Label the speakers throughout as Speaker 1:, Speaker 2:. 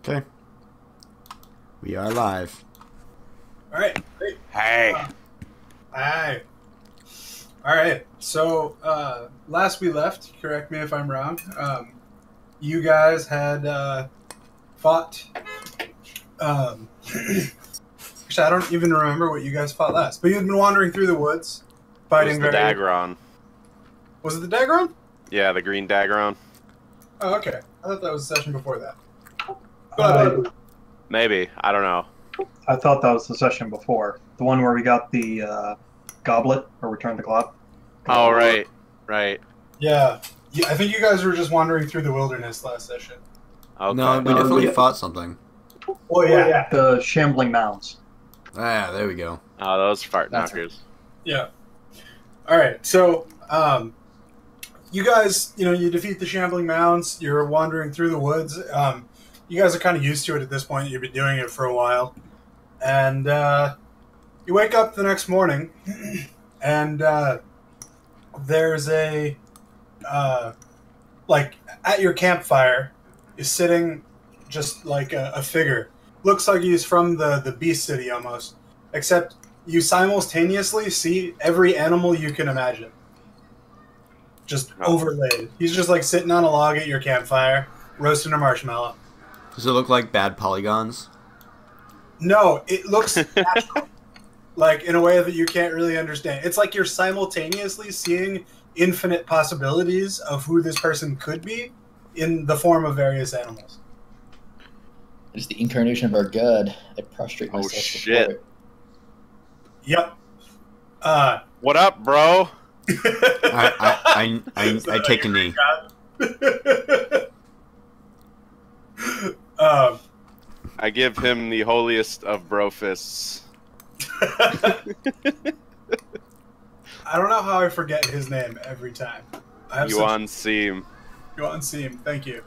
Speaker 1: Okay. We are live.
Speaker 2: All right. Great.
Speaker 3: Hey.
Speaker 2: Hi. All right. So last we left, correct me if I'm wrong. You guys had fought. Actually, I don't even remember what you guys fought last. But you'd been wandering through the woods,
Speaker 3: It
Speaker 2: fighting
Speaker 3: was the
Speaker 2: very.
Speaker 3: Daggeron.
Speaker 2: Was it the Daggeron?
Speaker 3: Yeah, the green Daggeron.
Speaker 2: Oh, okay. I thought that was the session before that. But
Speaker 3: Maybe. I don't know.
Speaker 4: I thought that was the session before. The one where we got the goblet, or returned the glob.
Speaker 3: Oh, right. Right.
Speaker 2: yeah, I think you guys were just wandering through the wilderness last session.
Speaker 3: Okay.
Speaker 1: No, we definitely fought something.
Speaker 2: Oh yeah.
Speaker 4: The shambling mounds.
Speaker 1: Ah, there we go.
Speaker 3: Oh, those fart
Speaker 4: That's
Speaker 3: knockers.
Speaker 2: Yeah. All right. So, you guys, you defeat the shambling mounds. You're wandering through the woods. You guys are kind of used to it at this point. You've been doing it for a while, and you wake up the next morning, and there's a like at your campfire is sitting just like a figure. Looks like he's from the Beast City almost, except you simultaneously see every animal you can imagine. Just overlaid. He's just like sitting on a log at your campfire, roasting a marshmallow.
Speaker 1: Does it look like bad polygons?
Speaker 2: No, it looks natural. Like in a way that you can't really understand. It's like you're simultaneously seeing infinite possibilities of who this person could be in the form of various animals.
Speaker 5: It's the incarnation of our god. I prostrate
Speaker 3: Oh,
Speaker 5: myself
Speaker 3: shit.
Speaker 5: before it.
Speaker 2: Yep.
Speaker 3: What up, bro?
Speaker 1: I take a knee.
Speaker 3: I give him the holiest of bro fists.
Speaker 2: I don't know how I forget his name every time. I have
Speaker 3: Yuan Seam.
Speaker 2: Yuan Seam, thank you.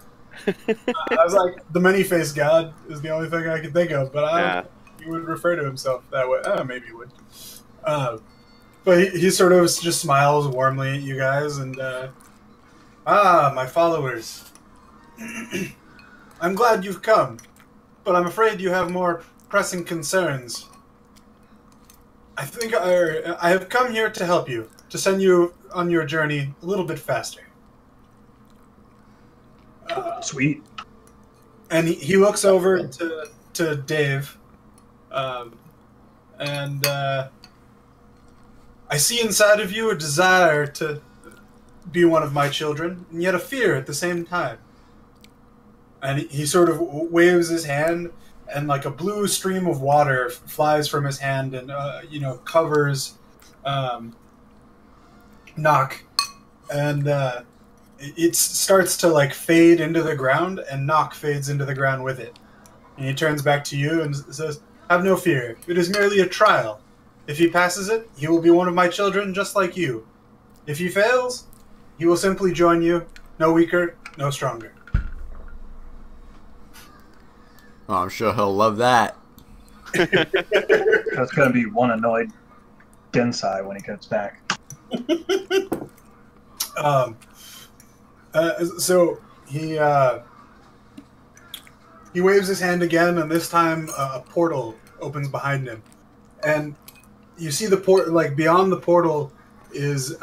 Speaker 2: I was like, the many-faced god is the only thing I could think of, but I don't think he would refer to himself that way. Maybe he would. But he sort of just smiles warmly at you guys, and my followers. I'm glad you've come, but I'm afraid you have more pressing concerns. I think I have come here to help you, to send you on your journey a little bit faster.
Speaker 4: Sweet.
Speaker 2: And he looks over to Dave, and I see inside of you a desire to be one of my children, and yet a fear at the same time. And he sort of waves his hand, and like a blue stream of water flies from his hand and, covers Knock. And it starts to like fade into the ground, and Knock fades into the ground with it. And he turns back to you and says, "Have no fear. It is merely a trial. If he passes it, he will be one of my children just like you. If he fails, he will simply join you, no weaker, no stronger."
Speaker 1: Oh, I'm sure he'll love that.
Speaker 4: That's going to be one annoyed Densai when he gets back.
Speaker 2: So he waves his hand again, and this time a portal opens behind him, and you see the port. Like beyond the portal is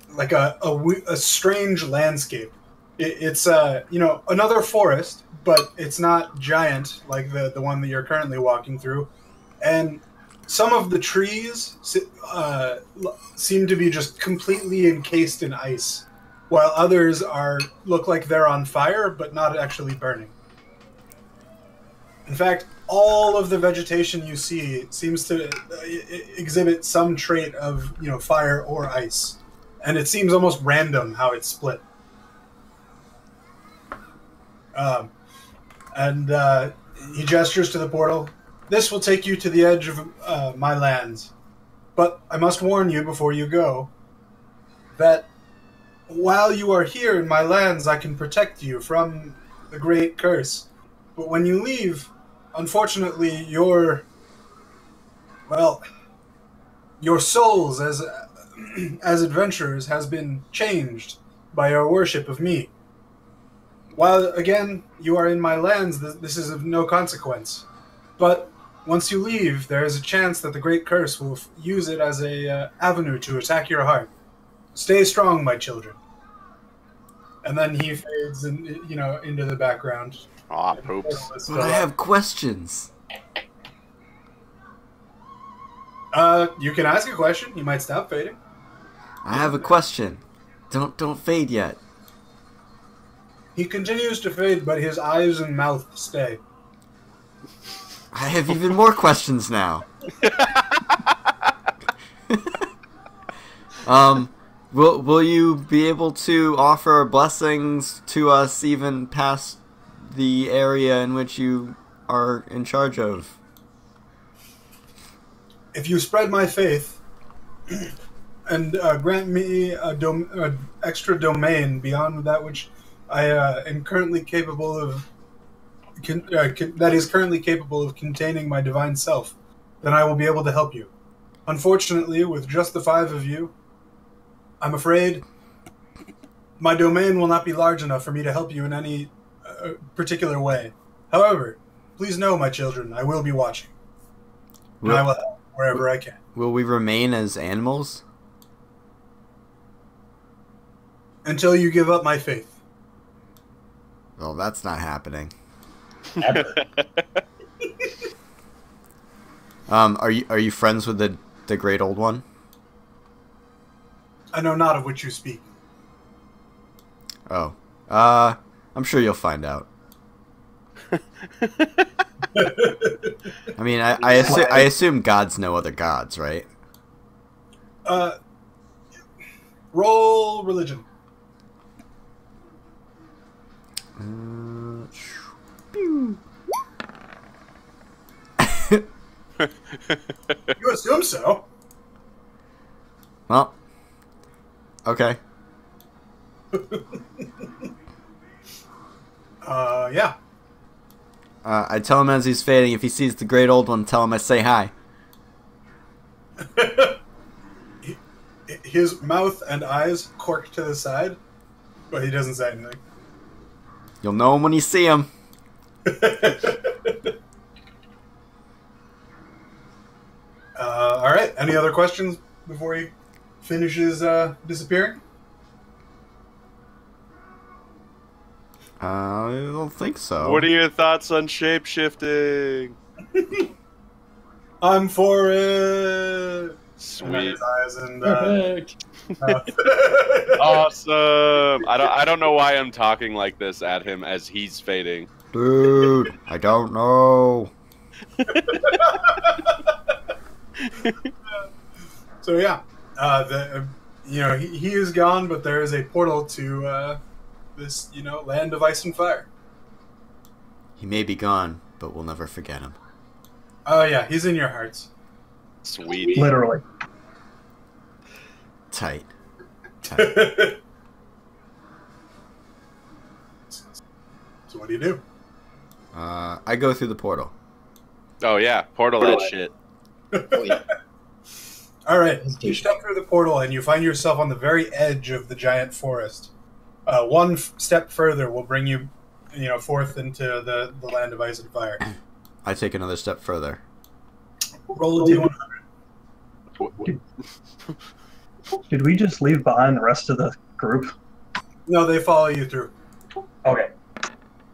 Speaker 2: like a strange landscape. It's another forest, but it's not giant like the one that you're currently walking through, and some of the trees seem to be just completely encased in ice, while others look like they're on fire but not actually burning. In fact, all of the vegetation you see seems to exhibit some trait of fire or ice, and it seems almost random how it's split. He gestures to the portal. "This will take you to the edge of my lands. But I must warn you before you go that while you are here in my lands, I can protect you from the great curse. But when you leave, unfortunately, your souls as adventurers has been changed by your worship of me. While, again, you are in my lands, this is of no consequence. But once you leave, there is a chance that the Great Curse will use it as a avenue to attack your heart. Stay strong, my children. And then he fades into the background.
Speaker 3: Aw, poops.
Speaker 1: But I have questions.
Speaker 2: You can ask a question. You might stop fading.
Speaker 1: I have a question. Don't fade yet.
Speaker 2: He continues to fade, but his eyes and mouth stay.
Speaker 1: I have even more questions now. Will you be able to offer blessings to us even past the area in which you are in charge of?
Speaker 2: If you spread my faith and grant me a extra domain beyond that which I am currently capable of, that is currently capable of containing my divine self, then I will be able to help you. Unfortunately, with just the 5 of you, I'm afraid my domain will not be large enough for me to help you in any particular way. However, please know, my children, I will be watching. And I will help wherever I can.
Speaker 1: Will we remain as animals?
Speaker 2: Until you give up my faith.
Speaker 1: Well, that's not happening. Are you friends with the great old one?
Speaker 2: I know not of which you speak.
Speaker 1: Oh. I'm sure you'll find out. I mean, I assume gods know other gods, right?
Speaker 2: Roll religion. You assume so.
Speaker 1: Well, okay.
Speaker 2: Yeah.
Speaker 1: I tell him as he's fading, if he sees the great old one, tell him I say hi.
Speaker 2: His mouth and eyes cork to the side, but he doesn't say anything.
Speaker 1: You'll know him when you see him.
Speaker 2: All right. Any other questions before he finishes disappearing?
Speaker 1: I don't think so.
Speaker 3: What are your thoughts on shape-shifting?
Speaker 2: I'm for it.
Speaker 3: Sweet.
Speaker 2: His eyes and,
Speaker 5: Perfect.
Speaker 3: Awesome. I don't know why I'm talking like this at him as he's fading.
Speaker 1: Dude, I don't know.
Speaker 2: So yeah, he is gone, but there is a portal to this land of ice and fire.
Speaker 1: He may be gone, but we'll never forget him.
Speaker 2: Oh yeah, he's in your hearts.
Speaker 3: Sweet.
Speaker 4: Literally.
Speaker 1: Tight.
Speaker 2: So what do you do?
Speaker 1: I go through the portal.
Speaker 3: Oh yeah, portal that shit.
Speaker 5: Oh, yeah.
Speaker 2: All right, you step through the portal and you find yourself on the very edge of the giant forest. One step further will bring you, forth into the land of ice and fire.
Speaker 1: I take another step further.
Speaker 2: Roll a d100.
Speaker 4: Did we just leave behind the rest of the group?
Speaker 2: No, they follow you through.
Speaker 4: Okay.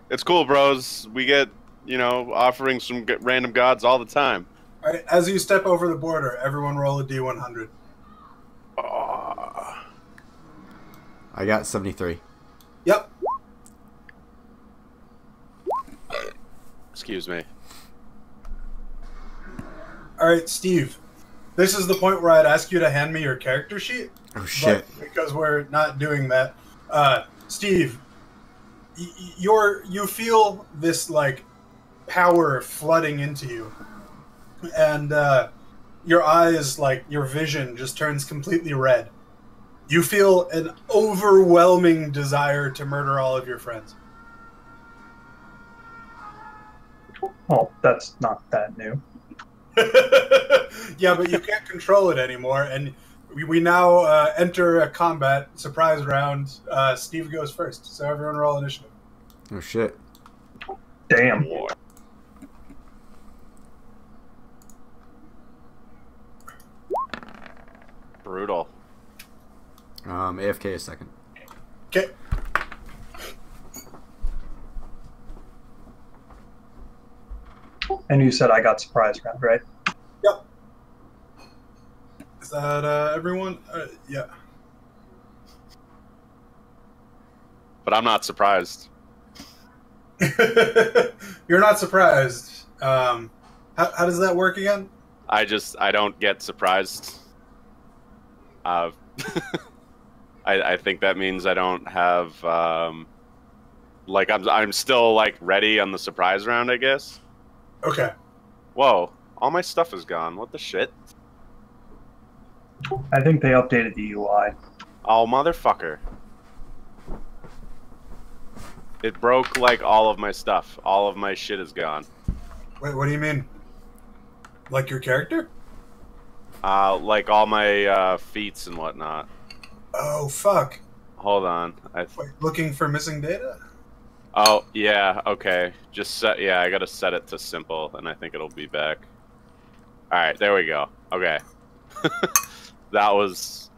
Speaker 3: It's cool, bros. We get, offerings from random gods all the time.
Speaker 2: All right, as you step over the border, everyone roll a d100.
Speaker 1: I got 73.
Speaker 2: Yep.
Speaker 3: Excuse me.
Speaker 2: All right, Steve. This is the point where I'd ask you to hand me your character sheet.
Speaker 1: Oh shit!
Speaker 2: But because we're not doing that, Steve, you feel this power flooding into you, and your eyes, your vision, just turns completely red. You feel an overwhelming desire to murder all of your friends.
Speaker 4: Well, that's not that new.
Speaker 2: Yeah, but you can't control it anymore, and we now enter a combat surprise round. Steve goes first, so everyone roll initiative.
Speaker 1: Oh shit.
Speaker 4: Damn.
Speaker 3: Boy. Brutal.
Speaker 1: AFK a second.
Speaker 2: Okay.
Speaker 4: And you said I got surprise round, right?
Speaker 2: Yep. Is that everyone? Yeah.
Speaker 3: But I'm not surprised.
Speaker 2: You're not surprised. How does that work again?
Speaker 3: I don't get surprised. I think that means I don't have like I'm still like ready on the surprise round, I guess.
Speaker 2: Okay.
Speaker 3: Whoa, all my stuff is gone. What the shit?
Speaker 4: I think they updated the UI.
Speaker 3: Oh, motherfucker. It broke like all of my stuff. All of my shit is gone.
Speaker 2: Wait, what do you mean? Like your character?
Speaker 3: Like all my feats and whatnot.
Speaker 2: Oh, fuck.
Speaker 3: Hold on.
Speaker 2: Wait, looking for missing data?
Speaker 3: Oh, yeah, okay. Yeah, I gotta set it to simple, and I think it'll be back. Alright, there we go. Okay. That was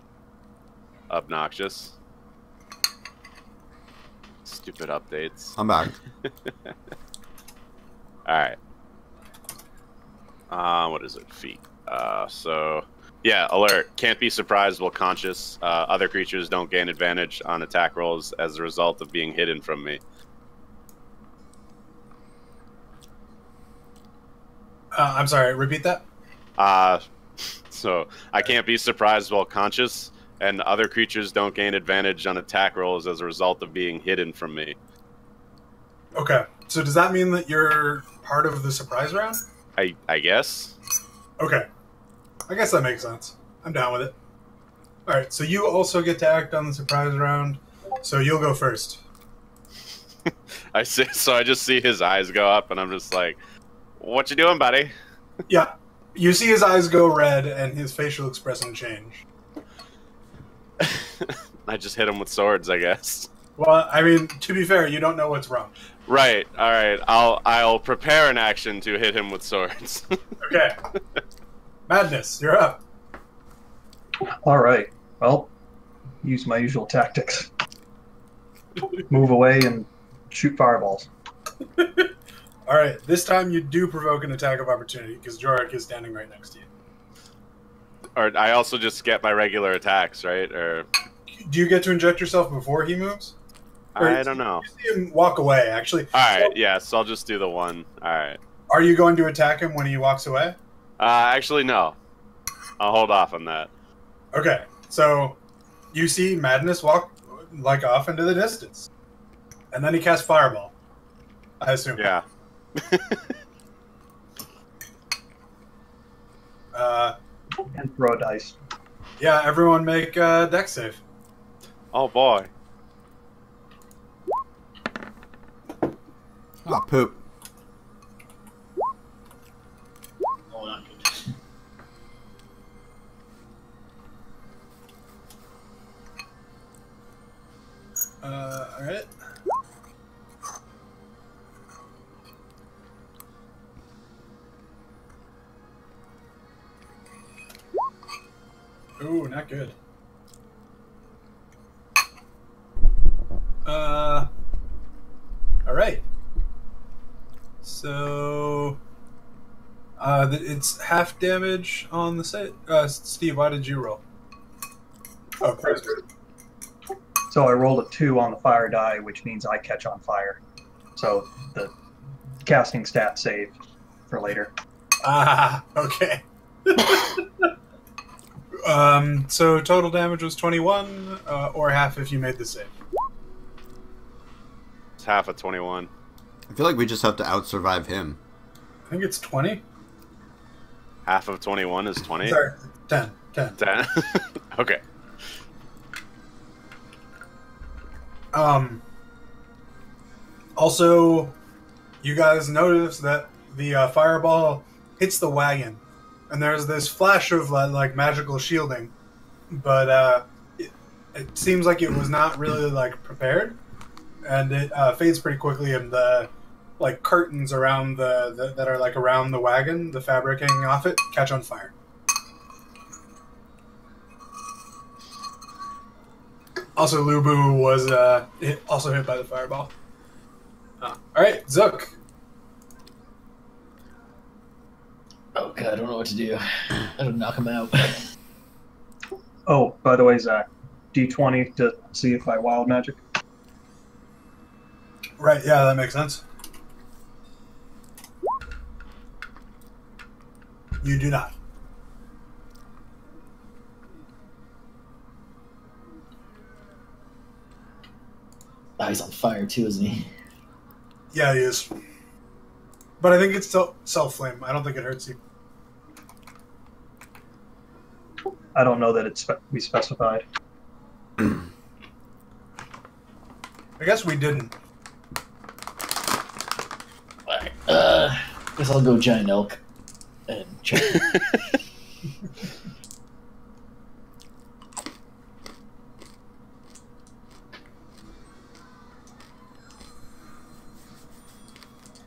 Speaker 3: obnoxious. Stupid updates.
Speaker 1: I'm back.
Speaker 3: Alright. What is it? Feet. So... Yeah, alert. Can't be surprised while conscious. Other creatures don't gain advantage on attack rolls as a result of being hidden from me.
Speaker 2: I'm sorry, repeat that?
Speaker 3: So I can't be surprised while conscious, and other creatures don't gain advantage on attack rolls as a result of being hidden from me.
Speaker 2: Okay. So does that mean that you're part of the surprise round?
Speaker 3: I guess?
Speaker 2: Okay. I guess that makes sense. I'm down with it. Alright, so you also get to act on the surprise round, so you'll go first.
Speaker 3: So I just see his eyes go up, and I'm just like, what you doing, buddy?
Speaker 2: Yeah. You see his eyes go red and his facial expression change.
Speaker 3: I just hit him with swords, I guess.
Speaker 2: Well, I mean, to be fair, you don't know what's wrong.
Speaker 3: Right, alright. I'll prepare an action to hit him with swords.
Speaker 2: Okay. Madness, you're up.
Speaker 4: All right. Well, use my usual tactics. Move away and shoot fireballs.
Speaker 2: Alright, this time you do provoke an attack of opportunity, because Jorik is standing right next to you.
Speaker 3: Or I also just get my regular attacks, right? Or
Speaker 2: Do you get to inject yourself before he moves?
Speaker 3: I don't know.
Speaker 2: You see him walk away, actually.
Speaker 3: Alright, yeah, so I'll just do the one. Alright.
Speaker 2: Are you going to attack him when he walks away?
Speaker 3: Actually, no. I'll hold off on that.
Speaker 2: Okay, so you see Madness walk like off into the distance, and then he casts Fireball. I assume.
Speaker 3: Yeah.
Speaker 4: And throw a dice.
Speaker 2: Yeah, everyone make a dex save.
Speaker 3: Oh boy.
Speaker 1: Oh, poop.
Speaker 5: Oh, not good.
Speaker 2: Alright. Ooh, not good. Alright. So... it's half damage on the site. Steve, why did you roll? Oh, Chris.
Speaker 4: So I rolled a 2 on the fire die, which means I catch on fire. So the casting stat save for later.
Speaker 2: Ah, okay. So total damage was 21, or half if you made the save.
Speaker 3: It's half of 21.
Speaker 1: I feel like we just have to out-survive him.
Speaker 2: I think it's 20.
Speaker 3: Half of 21 is 20?
Speaker 2: Sorry, 10. 10.
Speaker 3: 10. Okay.
Speaker 2: Also, you guys notice that the fireball hits the wagon, and there's this flash of like magical shielding, but it seems like it was not really like prepared. and it fades pretty quickly, and the like curtains around that are like around the wagon, the fabric hanging off it, catch on fire. Also, Lubu was also hit by the fireball. All right, Zook.
Speaker 5: Oh god, I don't know what to do. I don't knock him out.
Speaker 4: Oh, by the way, Zach, D20 to see if I wild magic.
Speaker 2: Right, yeah, that makes sense. You do not.
Speaker 5: Oh, he's on fire too, isn't he?
Speaker 2: Yeah, he is. But I think it's still self-flame. I don't think it hurts you.
Speaker 4: I don't know that it's we specified.
Speaker 2: I guess we didn't.
Speaker 5: Alright, guess I'll go giant elk and check.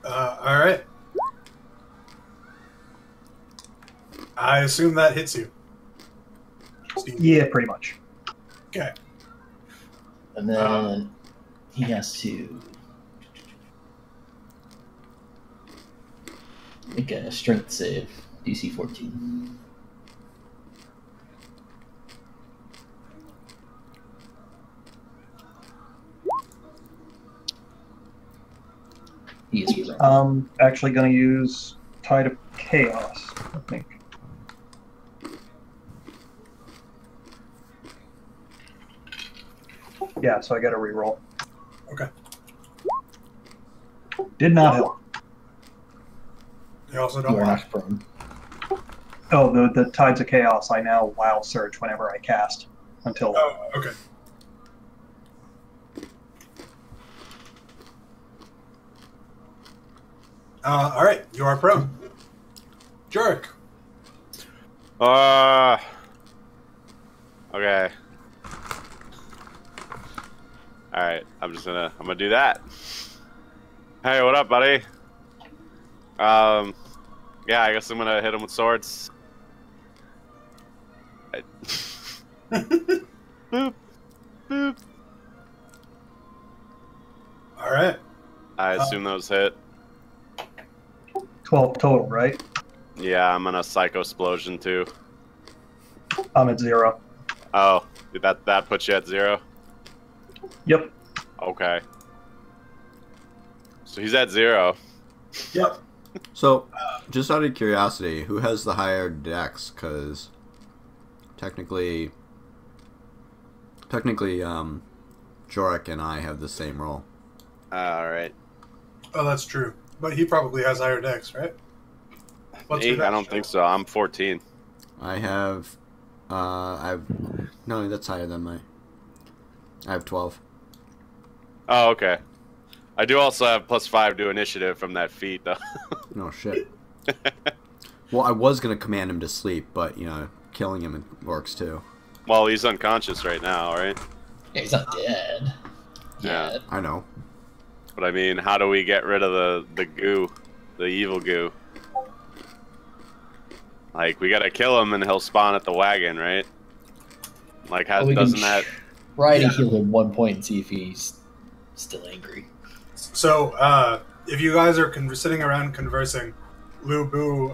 Speaker 2: All right. I assume that hits you. Steve.
Speaker 4: Yeah, pretty much.
Speaker 2: Okay.
Speaker 5: And then he has to make a strength save, DC 14. He is prone.
Speaker 4: Actually going to use Tide of Chaos, I think. Yeah, so I got to reroll.
Speaker 2: Okay.
Speaker 4: Did not help.
Speaker 2: You also
Speaker 5: You
Speaker 2: don't
Speaker 5: are
Speaker 2: watch.
Speaker 5: not prone.
Speaker 4: Oh, the Tides of Chaos, I now wild surge whenever I cast until...
Speaker 2: Oh, okay. All right, you are prone. Jurek.
Speaker 3: Okay. Alright, I'm gonna do that. Hey, what up, buddy? Yeah, I guess I'm gonna hit him with swords. Boop. Boop.
Speaker 2: All right.
Speaker 3: I assume those hit.
Speaker 4: 12 total, right?
Speaker 3: Yeah, I'm gonna Psycho Explosion too.
Speaker 4: I'm at 0.
Speaker 3: Oh, that puts you at 0?
Speaker 4: Yep.
Speaker 3: Okay. So he's at 0.
Speaker 2: Yep.
Speaker 1: So, just out of curiosity, who has the higher dex? Because technically, Jorik and I have the same roll.
Speaker 3: Alright.
Speaker 2: Oh, that's true. But he probably has higher dex, right? What's your
Speaker 3: I
Speaker 2: dex,
Speaker 3: don't think so. I'm 14.
Speaker 1: I have, no, that's higher than my. I have 12.
Speaker 3: Oh, okay. I do also have +5 to initiative from that feat, though.
Speaker 1: No shit. Well, I was gonna command him to sleep, but you know, killing him works too.
Speaker 3: Well, he's unconscious right now, right?
Speaker 5: Yeah, he's not dead.
Speaker 3: Yeah.
Speaker 1: I know.
Speaker 3: But I mean, how do we get rid of the goo, the evil goo? Like, we gotta kill him and he'll spawn at the wagon, right? Like, how,
Speaker 5: Well, we
Speaker 3: doesn't
Speaker 5: can
Speaker 3: that...
Speaker 5: try to heal him 1 point and see if he's still angry.
Speaker 2: So, if you guys are sitting around conversing, Lu Bu,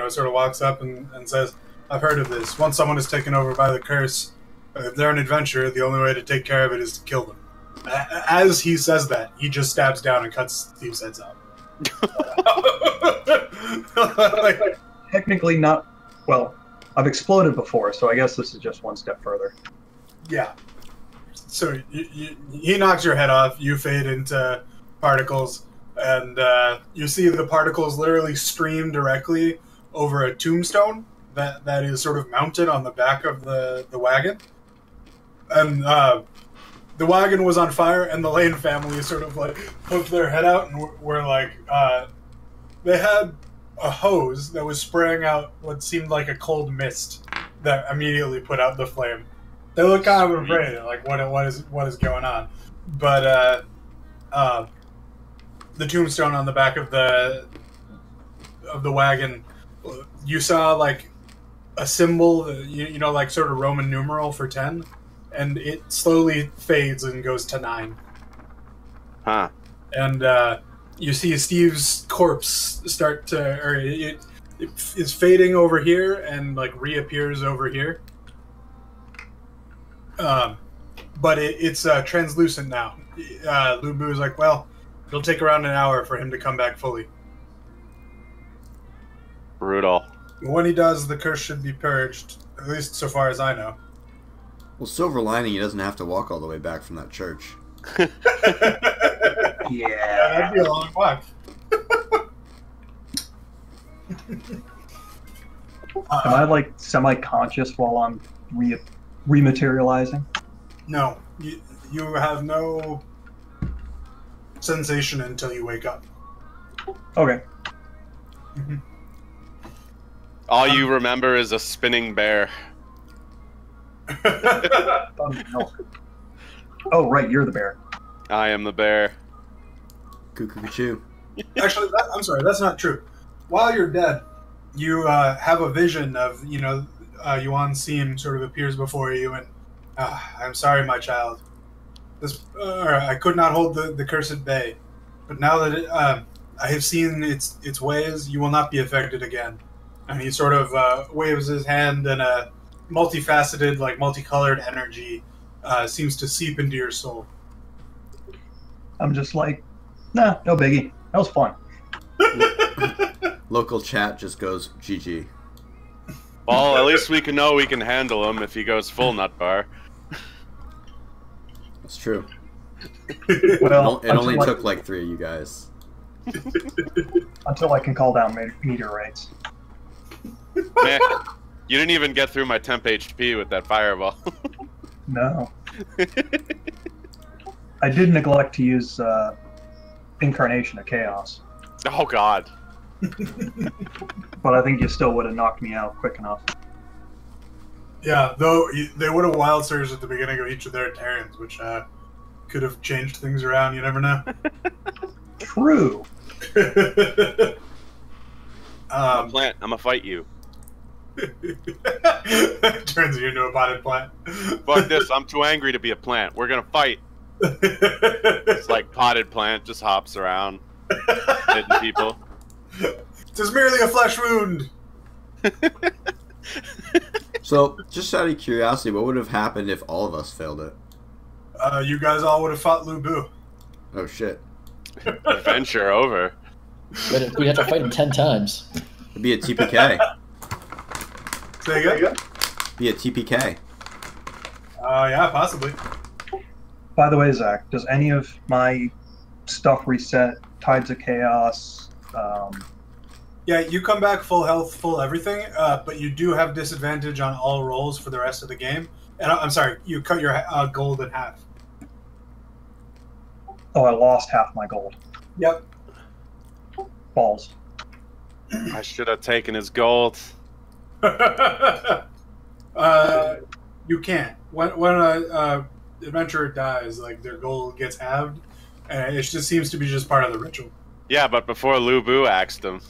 Speaker 2: sort of walks up and says, I've heard of this. Once someone is taken over by the curse, if they're an adventurer, the only way to take care of it is to kill them. As he says that, he just stabs down and cuts Steve's heads off.
Speaker 4: Technically not... Well, I've exploded before, so I guess this is just one step further.
Speaker 2: Yeah. So he knocks your head off, you fade into particles, and you see the particles literally stream directly over a tombstone that is sort of mounted on the back of the wagon. And the wagon was on fire, and the Lane family sort of like poked their head out and were like, they had a hose that was spraying out what seemed like a cold mist that immediately put out the flame. They look kind of afraid, like what is going on. But the tombstone on the back of the wagon, you saw like a symbol, you know, like sort of Roman numeral for 10, and it slowly fades and goes to 9.
Speaker 3: Huh.
Speaker 2: And you see Steve's corpse start to, or it is fading over here and like reappears over here. But it's translucent now. Lubu is like, well, it'll take around an hour for him to come back fully.
Speaker 3: Brutal.
Speaker 2: When he does, the curse should be purged, at least so far as I know.
Speaker 1: Well, silver lining, he doesn't have to walk all the way back from that church.
Speaker 2: Yeah, that'd be a long walk.
Speaker 4: Am I like semi-conscious while I'm rematerializing?
Speaker 2: No, you have no sensation until you wake up.
Speaker 4: Okay.
Speaker 3: All you remember is a spinning bear.
Speaker 4: Oh, right, you're the bear.
Speaker 3: I am the bear.
Speaker 1: Cuckoo-choo.
Speaker 2: Actually, I'm sorry, that's not true. While you're dead, you have a vision of, you know, Yuan Seam sort of appears before you, and I'm sorry, my child. I could not hold the curse at bay, but now that I have seen its ways, you will not be affected again. And he sort of waves his hand, and a multifaceted, like multicolored energy seems to seep into your soul.
Speaker 4: I'm just like, nah, no biggie. That was fun.
Speaker 1: Local chat just goes, GG.
Speaker 3: Well, at least we can know we can handle him if he goes full nut bar.
Speaker 1: That's true.
Speaker 4: Well,
Speaker 1: It only took like 3 of you guys.
Speaker 4: Until I can call down meteorites.
Speaker 3: Man, you didn't even get through my temp HP with that fireball.
Speaker 4: No. I did neglect to use Incarnation of Chaos.
Speaker 3: Oh god.
Speaker 4: But I think you still would have knocked me out quick enough.
Speaker 2: Yeah, though they would have wild surged at the beginning of each of their turns, which could have changed things around. You never know.
Speaker 4: True.
Speaker 3: I'm a plant. I'm gonna fight you.
Speaker 2: Turns you into a potted plant.
Speaker 3: Fuck this. I'm too angry to be a plant. We're gonna fight. It's like potted plant just hops around, hitting people.
Speaker 2: Tis merely a flesh wound.
Speaker 1: So, just out of curiosity, what would have happened if all of us failed it?
Speaker 2: You guys all would have fought Lubu.
Speaker 1: Oh shit.
Speaker 3: Adventure over.
Speaker 5: But we have to fight him 10 times.
Speaker 1: It'd be a TPK.
Speaker 2: Say again?
Speaker 1: Be a TPK.
Speaker 2: Yeah, possibly.
Speaker 4: By the way, Zach, does any of my stuff reset? Tides of Chaos?
Speaker 2: Yeah, you come back full health, full everything, but you do have disadvantage on all rolls for the rest of the game. And I'm sorry, you cut your gold in half.
Speaker 4: Oh, I lost half my gold.
Speaker 2: Yep.
Speaker 4: Balls.
Speaker 3: I should have taken his gold.
Speaker 2: You can't. When a adventurer dies, like their gold gets halved, and it just seems to be just part of the ritual.
Speaker 3: Yeah, but before Lubu axed him.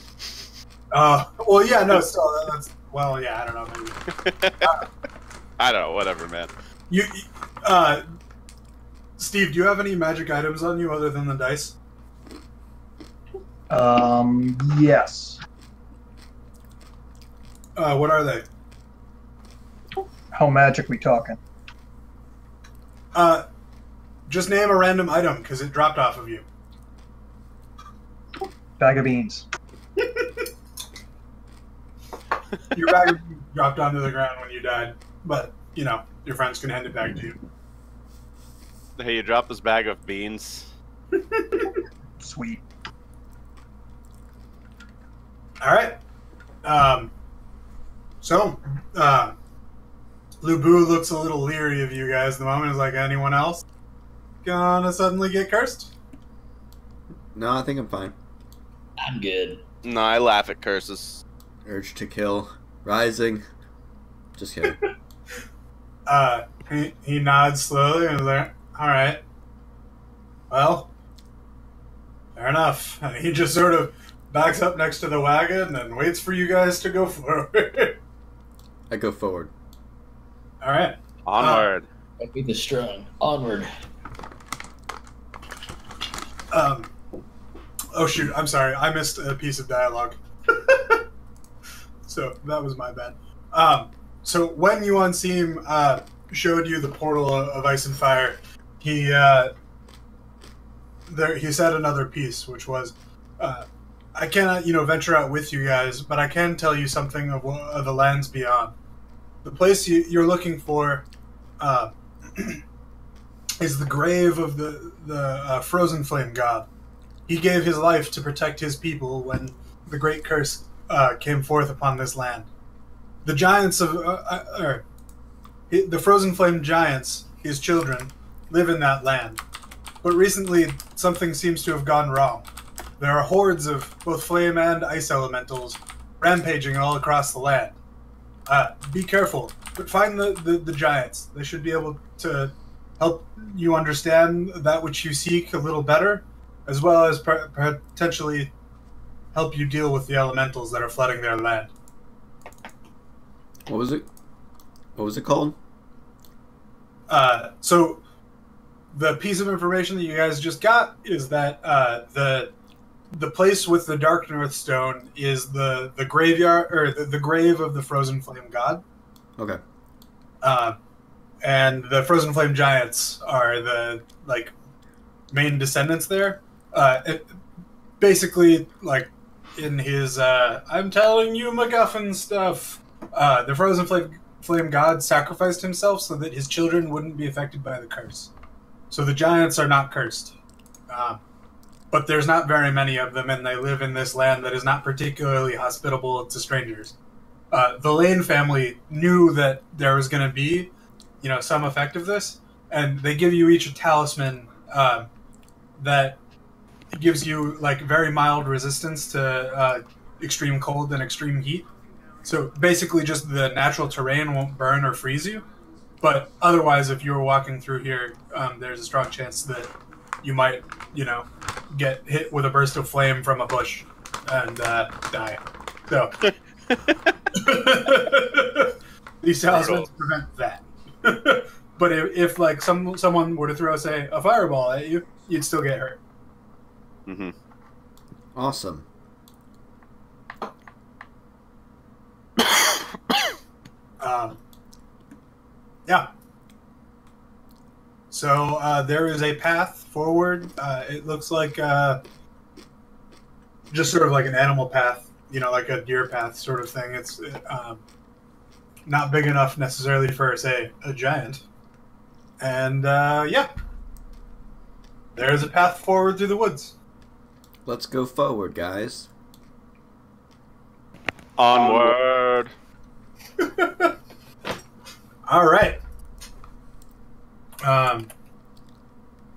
Speaker 2: Well, yeah, no, still, that's, well, yeah, I don't know, maybe.
Speaker 3: I don't know, whatever, man.
Speaker 2: Steve, do you have any magic items on you other than the dice?
Speaker 4: Yes.
Speaker 2: What are they?
Speaker 4: How magic we talking?
Speaker 2: Just name a random item, because it dropped off of you.
Speaker 4: Bag of beans.
Speaker 2: Your bag of beans dropped onto the ground when you died, but, you know, your friends can hand it back to you.
Speaker 3: Hey, you dropped this bag of beans.
Speaker 4: Sweet.
Speaker 2: Alright. Lubu looks a little leery of you guys at the moment. Is like, anyone else gonna suddenly get cursed?
Speaker 1: No, I think I'm fine.
Speaker 5: I'm good.
Speaker 3: No, I laugh at curses.
Speaker 1: Urge to kill. Rising. Just kidding.
Speaker 2: He nods slowly and is like, alright. Well, Fair enough. And he just sort of backs up next to the wagon and waits for you guys to go forward.
Speaker 1: I go forward.
Speaker 2: All right.
Speaker 3: Onward.
Speaker 5: Might be the strong. Onward.
Speaker 2: Oh shoot, I'm sorry. I missed a piece of dialogue. So that was my bad. So when Yuan Seam showed you the portal of ice and fire, he said another piece, which was, I cannot, venture out with you guys, but I can tell you something of the lands beyond. The place you're looking for is the grave of the frozen flame god. He gave his life to protect his people when the great curse came forth upon this land. The giants of the frozen flame giants, his children, live in that land. But recently, something seems to have gone wrong. There are hordes of both flame and ice elementals rampaging all across the land. Be careful, but find the giants. They should be able to help you understand that which you seek a little better, as well as potentially help you deal with the elementals that are flooding their land.
Speaker 1: What was it? What was it called?
Speaker 2: So the piece of information that you guys just got is that the place with the Dark North Stone is the graveyard, or the grave of the Frozen Flame God.
Speaker 1: Okay.
Speaker 2: And the Frozen Flame Giants are the main descendants there. Basically, in his I'm telling you MacGuffin stuff, the Frozen Flame God sacrificed himself so that his children wouldn't be affected by the curse. So the giants are not cursed. But there's not very many of them, and they live in this land that is not particularly hospitable to strangers. The Lane family knew that there was going to be, some effect of this, and they give you each a talisman that gives you very mild resistance to extreme cold and extreme heat. So basically, just the natural terrain won't burn or freeze you. But otherwise, if you were walking through here, there's a strong chance that you might, get hit with a burst of flame from a bush and die. So these talismans prevent that. But if someone were to throw, say, a fireball at you, you'd still get hurt.
Speaker 3: Mm-hmm.
Speaker 1: Awesome.
Speaker 2: Yeah. So there is a path forward. It looks like just sort of like an animal path, like a deer path sort of thing. It's not big enough necessarily for, say, a giant. And yeah, there's a path forward through the woods.
Speaker 1: Let's go forward, guys.
Speaker 3: Onward.
Speaker 2: All right.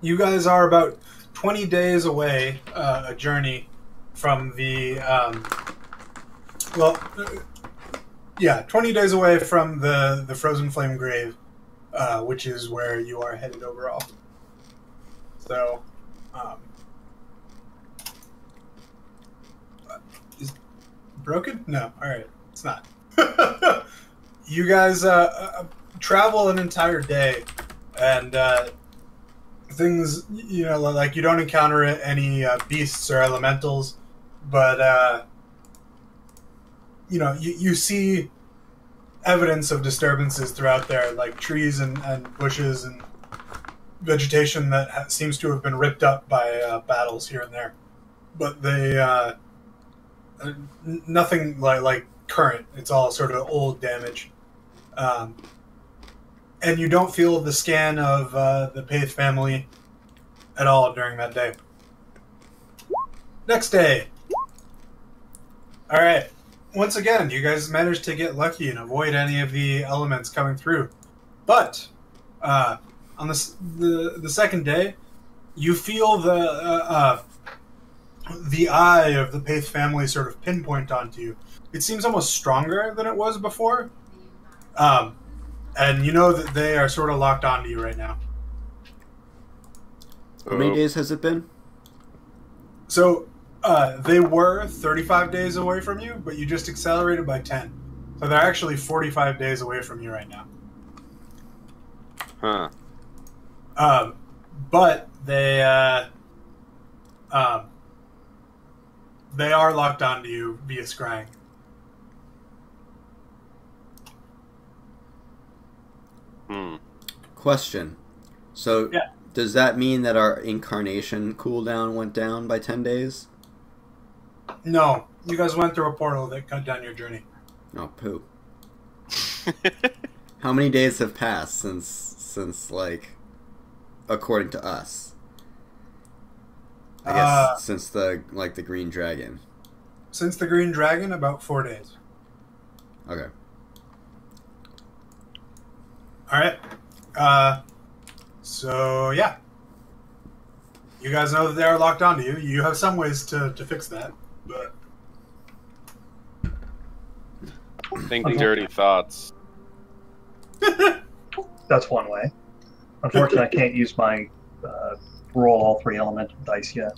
Speaker 2: You guys are about 20 days away, a journey from the, 20 days away from the Frozen Flame Grave, which is where you are headed overall. So, is it broken? No, all right, it's not. You guys travel an entire day, and things, you don't encounter any beasts or elementals, but you see evidence of disturbances throughout there, like trees and bushes and vegetation that seems to have been ripped up by battles here and there. But they nothing like current. It's all sort of old damage. And you don't feel the scan of the Paith family at all during that day. Next day. All right. Once again, you guys managed to get lucky and avoid any of the elements coming through. But on the second day, you feel the eye of the Paith family sort of pinpoint onto you. It seems almost stronger than it was before. And you know that they are sort of locked onto you right now.
Speaker 1: How many days has it been?
Speaker 2: So they were 35 days away from you, but you just accelerated by 10. So they're actually 45 days away from you right now.
Speaker 3: Huh.
Speaker 2: But they are locked onto you via scrying.
Speaker 1: Question. So,
Speaker 2: Yeah.
Speaker 1: does that mean that our incarnation cooldown went down by 10 days?
Speaker 2: No, you guys went through a portal that cut down your journey.
Speaker 1: Oh, poo. How many days have passed since like, according to us? I guess since the green dragon.
Speaker 2: Since the green dragon, about 4 days.
Speaker 1: Okay.
Speaker 2: All right. So yeah, you guys know that they are locked onto you. You have some ways to fix that, but
Speaker 3: Think dirty thoughts.
Speaker 4: That's one way. Unfortunately, I can't use my roll all 3 elemental dice yet.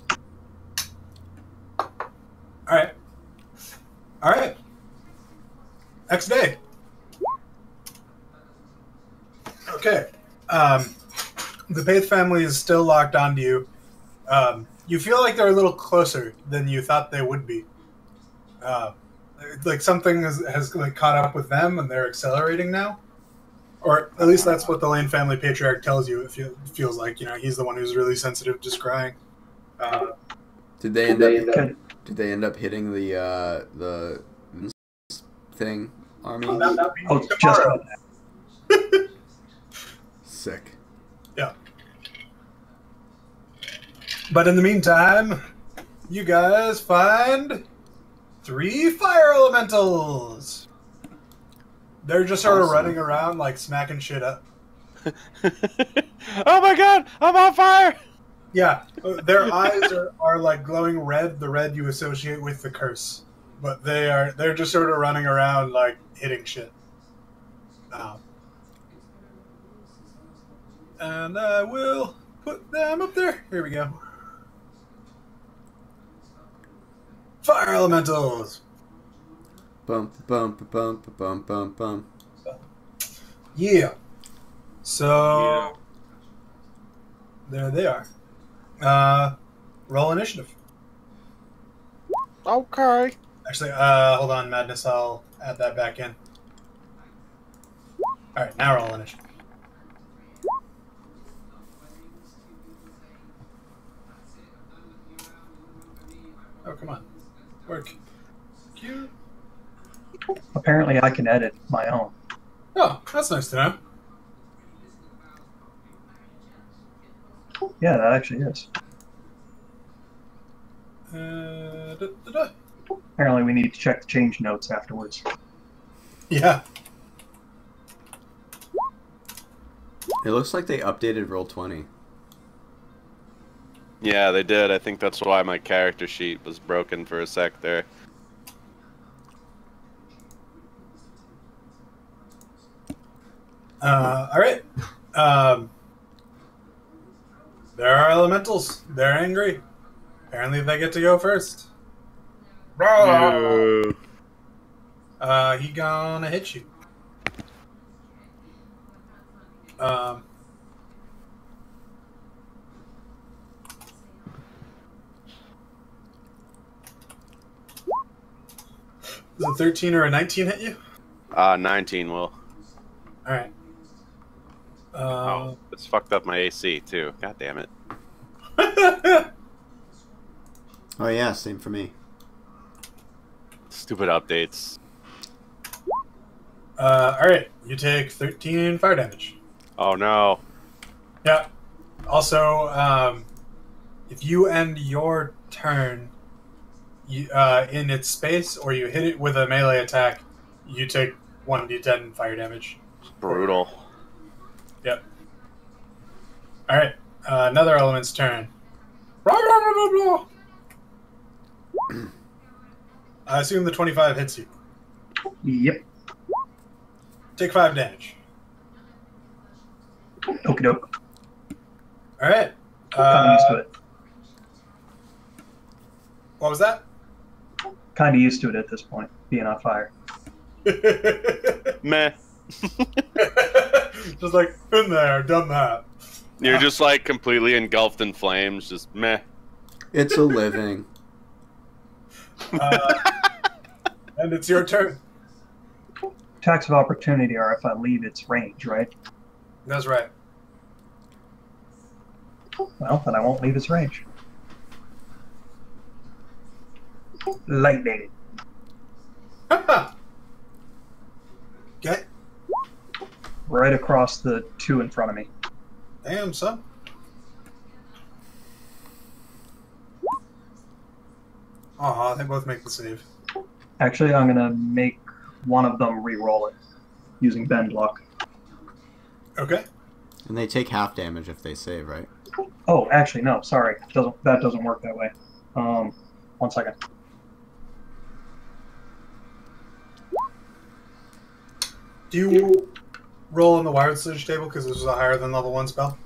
Speaker 2: all right. Next day. Okay. The Paith family is still locked onto you. You feel like they're a little closer than you thought they would be. Like something has like caught up with them, and they're accelerating now. Or at least that's what the Lane family patriarch tells you. It feels like, you know, he's the one who's really sensitive to scrying.
Speaker 1: Did they end up hitting the thing army?
Speaker 4: Oh, just
Speaker 1: Sick.
Speaker 2: Yeah. But in the meantime, you guys find 3 fire elementals. They're just sort of running around, like, smacking shit up.
Speaker 3: Oh my god, I'm on fire!
Speaker 2: Yeah, their eyes are like glowing red, the red you associate with the curse. But they're just sort of running around, like, hitting shit. And I will put them up there. Here we go. Fire elementals.
Speaker 1: Bump, bump, bump, bump, bump, bump.
Speaker 2: Yeah. So there they are. Roll initiative.
Speaker 3: Okay.
Speaker 2: Actually, hold on, Madness. I'll add that back in. All right, now roll initiative. Oh, come on. Work. Cute.
Speaker 4: apparently I can edit my own.
Speaker 2: Oh, that's nice to know.
Speaker 4: Yeah, that actually is. Apparently we need to check the change notes afterwards.
Speaker 2: Yeah.
Speaker 1: It looks like they updated Roll20.
Speaker 3: Yeah, they did. I think that's why my character sheet was broken for a sec there.
Speaker 2: Alright. There are elementals. They're angry. Apparently they get to go first. He gonna hit you. Does a 13 or a 19 hit you?
Speaker 3: 19 will.
Speaker 2: Alright.
Speaker 3: Oh, it's fucked up my AC too. God damn it.
Speaker 1: Oh yeah, same for me.
Speaker 3: Stupid updates.
Speaker 2: Alright. You take 13 fire damage.
Speaker 3: Oh no.
Speaker 2: Yeah. Also, if you end your turn in its space, or you hit it with a melee attack, you take 1d10 fire damage.
Speaker 3: Brutal.
Speaker 2: Yep. Alright. Another element's turn. I assume the 25 hits you.
Speaker 4: Yep.
Speaker 2: Take 5 damage.
Speaker 4: Okie doke.
Speaker 2: Alright.
Speaker 4: I'm used to it.
Speaker 2: What was that?
Speaker 4: Kind of used to it at this point, being on fire.
Speaker 3: Meh.
Speaker 2: Just like, been there, done that.
Speaker 3: You're just like completely engulfed in flames, just meh.
Speaker 1: It's a living.
Speaker 2: And it's your turn.
Speaker 4: Attacks of opportunity are if I leave its range, right?
Speaker 2: That's right.
Speaker 4: Well, then I won't leave its range. Lightning.
Speaker 2: Okay.
Speaker 4: Right across the 2 in front of me.
Speaker 2: Damn, son. Aw, they both make the save.
Speaker 4: Actually, I'm going to make one of them re-roll it using bend luck.
Speaker 2: Okay.
Speaker 1: And they take half damage if they save, right?
Speaker 4: Oh, actually, no. Sorry. That doesn't work that way. 1 second.
Speaker 2: Do you roll on the wired sledge table because this was a higher than level 1 spell?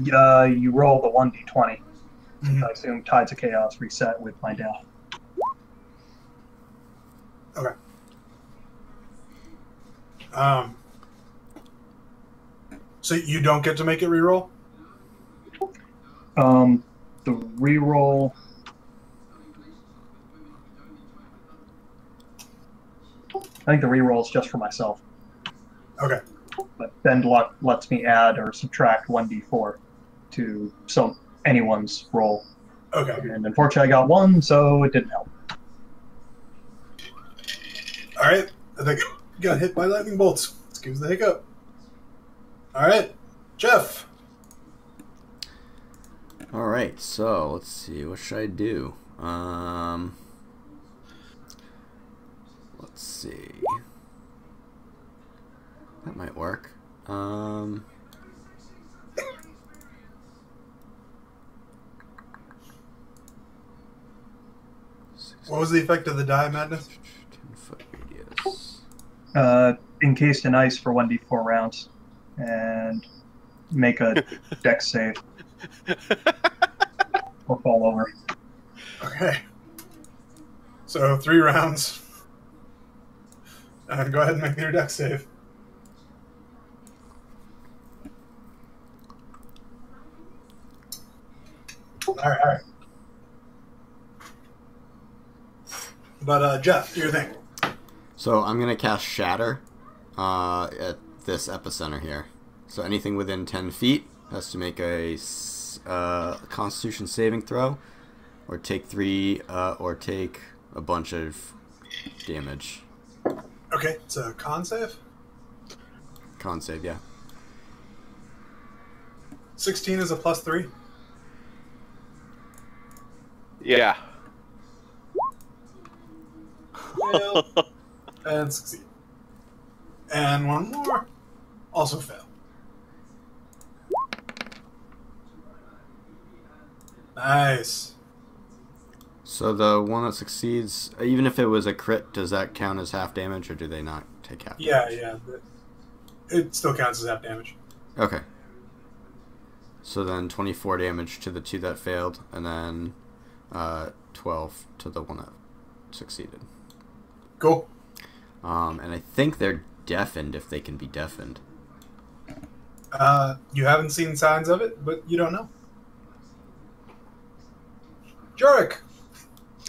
Speaker 4: You roll the 1d20.
Speaker 2: Mhm.
Speaker 4: I assume Tides of Chaos reset with my death.
Speaker 2: Okay. So you don't get to make it reroll?
Speaker 4: The reroll. I think the reroll is just for myself.
Speaker 2: Okay.
Speaker 4: But bend luck lets me add or subtract 1d4 to anyone's roll.
Speaker 2: Okay.
Speaker 4: And unfortunately, I got 1, so it didn't help.
Speaker 2: All right. I think I got hit by lightning bolts. Excuse the hiccup. All right. Jeff.
Speaker 1: All right, so let's see. What should I do? Let's see. That might work.
Speaker 2: What was the effect of the die, Madness?
Speaker 1: 10-foot radius.
Speaker 4: Encased in ice for 1d4 rounds. And make a dex save. Or fall over.
Speaker 2: Okay. So 3 rounds. Go ahead and make your dex save. All right. But Jeff, do your thing.
Speaker 1: So I'm gonna cast Shatter at this epicenter here. So anything within 10 feet has to make a Constitution saving throw, or take a bunch of damage.
Speaker 2: Okay, it's a con save.
Speaker 1: Con save, yeah.
Speaker 2: 16 is a +3.
Speaker 3: Yeah.
Speaker 2: Fail. And succeed. And one more. Also fail. Nice.
Speaker 1: So the one that succeeds, even if it was a crit, does that count as half damage, or do they not take half damage?
Speaker 2: Yeah. It still counts as half damage.
Speaker 1: Okay. So then 24 damage to the 2 that failed, and then 12 to the one that succeeded.
Speaker 2: Cool.
Speaker 1: And I think they're deafened if they can be deafened.
Speaker 2: You haven't seen signs of it, but you don't know. Jorik.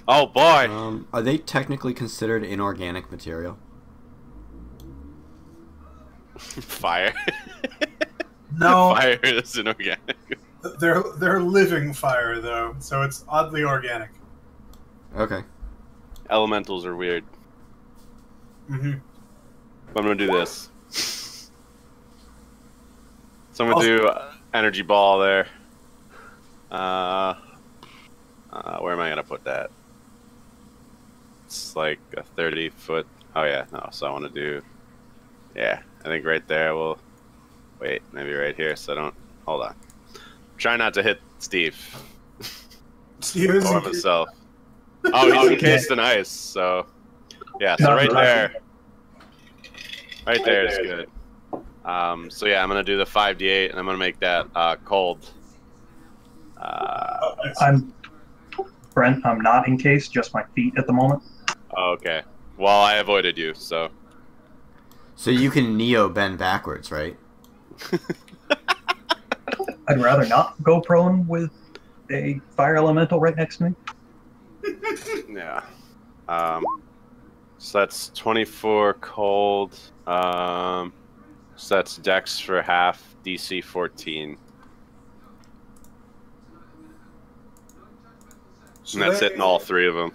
Speaker 3: Oh boy.
Speaker 1: Are they technically considered inorganic material?
Speaker 3: Fire.
Speaker 2: No.
Speaker 3: Fire is inorganic.
Speaker 2: They're living fire though, so it's oddly organic.
Speaker 1: Okay.
Speaker 3: Elementals are weird.
Speaker 2: Mm-hmm.
Speaker 3: I'm gonna do this. So I'm gonna do energy ball there. Where am I gonna put that? It's like a 30-foot. Oh yeah, no. So I want to do. Yeah, I think right there. We'll wait. Maybe right here. So I don't. Hold on. Try not to hit Steve.
Speaker 2: Steve is
Speaker 3: Or himself. Oh, he's encased in ice. So yeah. So right there. Right there is good. So yeah, I'm gonna do the 5d8, and I'm gonna make that cold.
Speaker 4: Brent, I'm not encased, just my feet at the moment.
Speaker 3: Oh, okay. Well, I avoided you, so.
Speaker 1: So you can Neo bend backwards, right?
Speaker 4: I'd rather not go prone with a fire elemental right next to me.
Speaker 3: Yeah. So that's 24 cold. So that's Dex for half, DC 14. And that's hitting all three of them.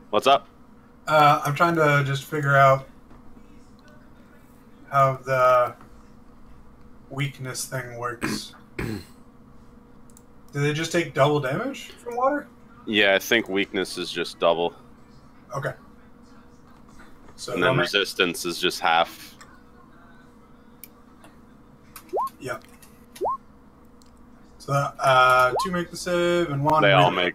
Speaker 3: What's up?
Speaker 2: I'm trying to just figure out how the weakness thing works. Do they just take double damage from water?
Speaker 3: Yeah, I think weakness is just double.
Speaker 2: Okay. So
Speaker 3: And then resistance is just half.
Speaker 2: Yep. So 2 make the save and 1.
Speaker 3: They all make.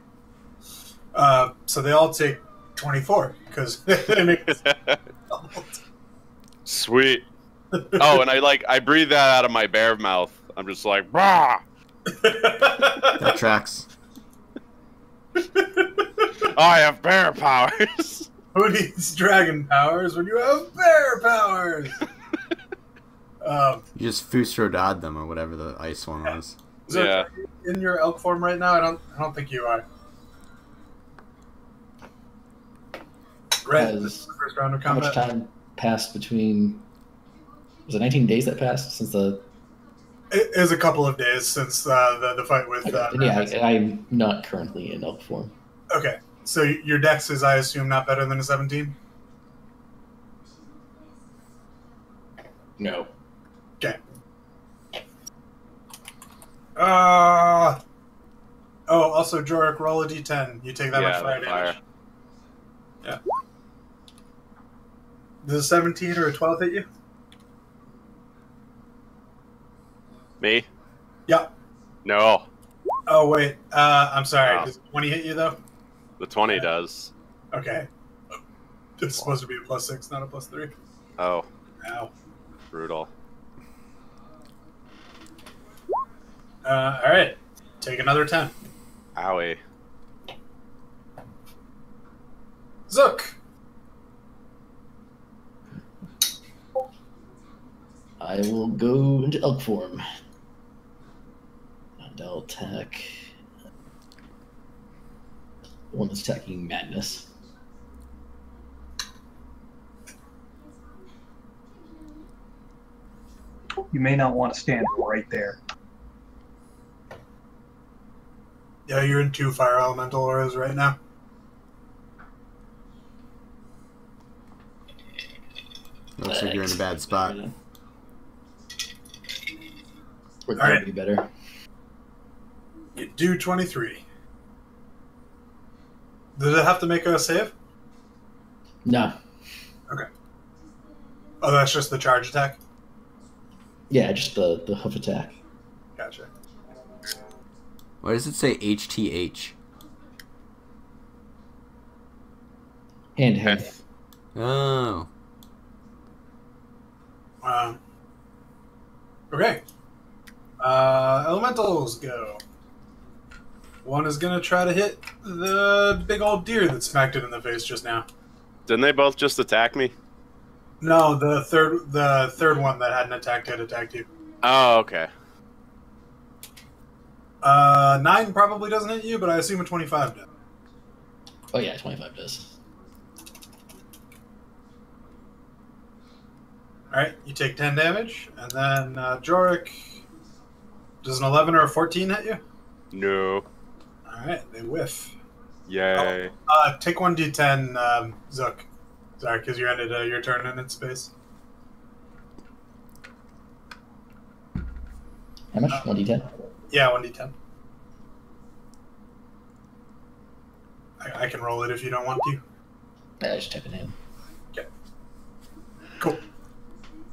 Speaker 2: So they all take 24 because they make.
Speaker 3: Sweet. Oh, and I breathe that out of my bear mouth. I'm just like, brah!
Speaker 1: That tracks.
Speaker 3: I have bear powers.
Speaker 2: Who needs dragon powers when you have bear powers?
Speaker 1: You just Fusrodad them or whatever the ice one was.
Speaker 2: So
Speaker 3: Yeah.
Speaker 2: in your elk form right now, I don't think you are. Right. This is the first round of
Speaker 5: How
Speaker 2: combat.
Speaker 5: much time passed between? Was it 19 days that passed since the?
Speaker 2: It is a couple of days since the fight with.
Speaker 5: Okay, then yeah, I'm not currently in elk form.
Speaker 2: Okay, so your dex is, I assume, not better than a 17.
Speaker 5: No.
Speaker 2: Okay. Oh, also, Jorik, roll a d10. You take that much fire damage. Yeah. Does a 17 or a 12 hit you?
Speaker 3: Me?
Speaker 2: Yeah.
Speaker 3: No.
Speaker 2: Oh, wait. I'm sorry.
Speaker 3: Oh.
Speaker 2: Does 20 hit you, though?
Speaker 3: The 20 does.
Speaker 2: Okay. It's supposed to be a +6, not a +3.
Speaker 3: Oh,
Speaker 2: Ow.
Speaker 3: brutal.
Speaker 2: Alright. Take another 10.
Speaker 3: Owie.
Speaker 2: Zook!
Speaker 5: I will go into elk form. And I'll attack the one that's attacking Madness.
Speaker 4: You may not want to stand right there.
Speaker 2: Yeah, you're in 2 fire elemental auras right now.
Speaker 1: Looks like you're in a bad spot.
Speaker 5: Would
Speaker 2: All
Speaker 5: that
Speaker 2: right.
Speaker 5: be better?
Speaker 2: You do 23. Does it have to make a save?
Speaker 5: No.
Speaker 2: Okay. Oh, that's just the charge attack?
Speaker 5: Yeah, just the hoof attack.
Speaker 2: Gotcha.
Speaker 1: Why does it say HTH?
Speaker 5: Hand to hand.
Speaker 1: Oh.
Speaker 2: Okay. Elementals go. One is gonna try to hit the big old deer that smacked it in the face just now.
Speaker 3: Didn't they both just attack me?
Speaker 2: No, the third one that hadn't attacked had attacked you.
Speaker 3: Oh, okay.
Speaker 2: 9 probably doesn't hit you, but I assume a 25 does.
Speaker 5: Oh yeah, 25 does.
Speaker 2: Alright, you take 10 damage, and then Jorik, does an 11 or a 14 hit you?
Speaker 3: No.
Speaker 2: Alright, they whiff.
Speaker 3: Yay.
Speaker 2: Take 1d10, Zook. Sorry, because you ended your turn in its space.
Speaker 5: How much? 1d10?
Speaker 2: Yeah, 1d10. I can roll it if you don't want to.
Speaker 5: Yeah, just type it in.
Speaker 2: Okay. Cool.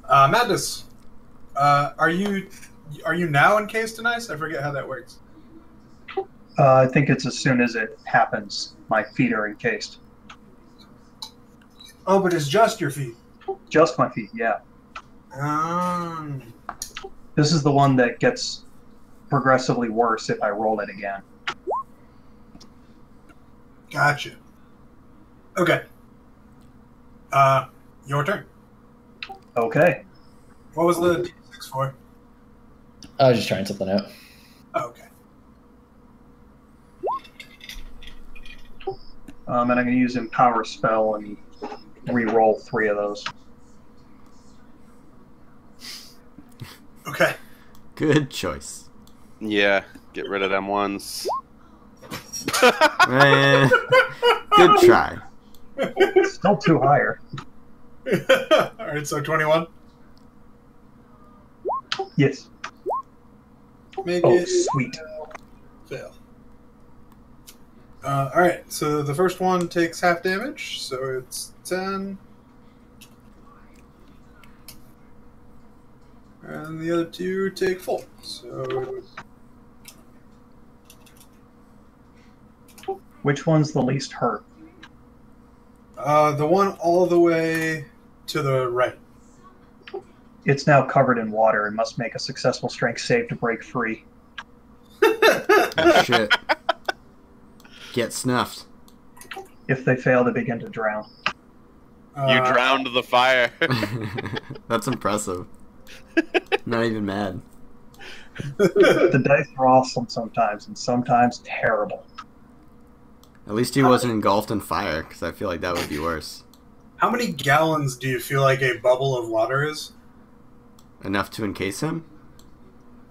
Speaker 2: Madness. Are you now encased in ice? I forget how that works.
Speaker 4: I think it's as soon as it happens, my feet are encased.
Speaker 2: Oh, but it's just your feet.
Speaker 4: Just my feet, yeah. This is the one that gets progressively worse if I roll it again.
Speaker 2: Gotcha. Okay. Your turn.
Speaker 4: Okay.
Speaker 2: What was the D6 for?
Speaker 5: I was just trying something out.
Speaker 2: Oh, okay.
Speaker 4: And I'm going to use Empower Spell and re-roll 3 of those.
Speaker 2: Okay.
Speaker 1: Good choice.
Speaker 3: Yeah, get rid of them ones.
Speaker 1: Man, good try.
Speaker 4: Still 2 higher.
Speaker 2: Alright, so 21.
Speaker 4: Yes.
Speaker 2: Make
Speaker 4: Oh,
Speaker 2: it
Speaker 4: sweet.
Speaker 2: fail. Alright, so the first one takes half damage, so it's 10. And the other 2 take full. So
Speaker 4: Which one's the least hurt?
Speaker 2: the one all the way to the right.
Speaker 4: It's now covered in water and must make a successful strength save to break free.
Speaker 1: Oh, shit. Get snuffed.
Speaker 4: If they fail, they begin to drown.
Speaker 3: You drowned the fire.
Speaker 1: That's impressive. Not even mad.
Speaker 4: The dice are awesome sometimes, and sometimes terrible.
Speaker 1: At least he wasn't engulfed in fire, because I feel like that would be worse.
Speaker 2: How many gallons do you feel like a bubble of water is?
Speaker 1: Enough to encase him?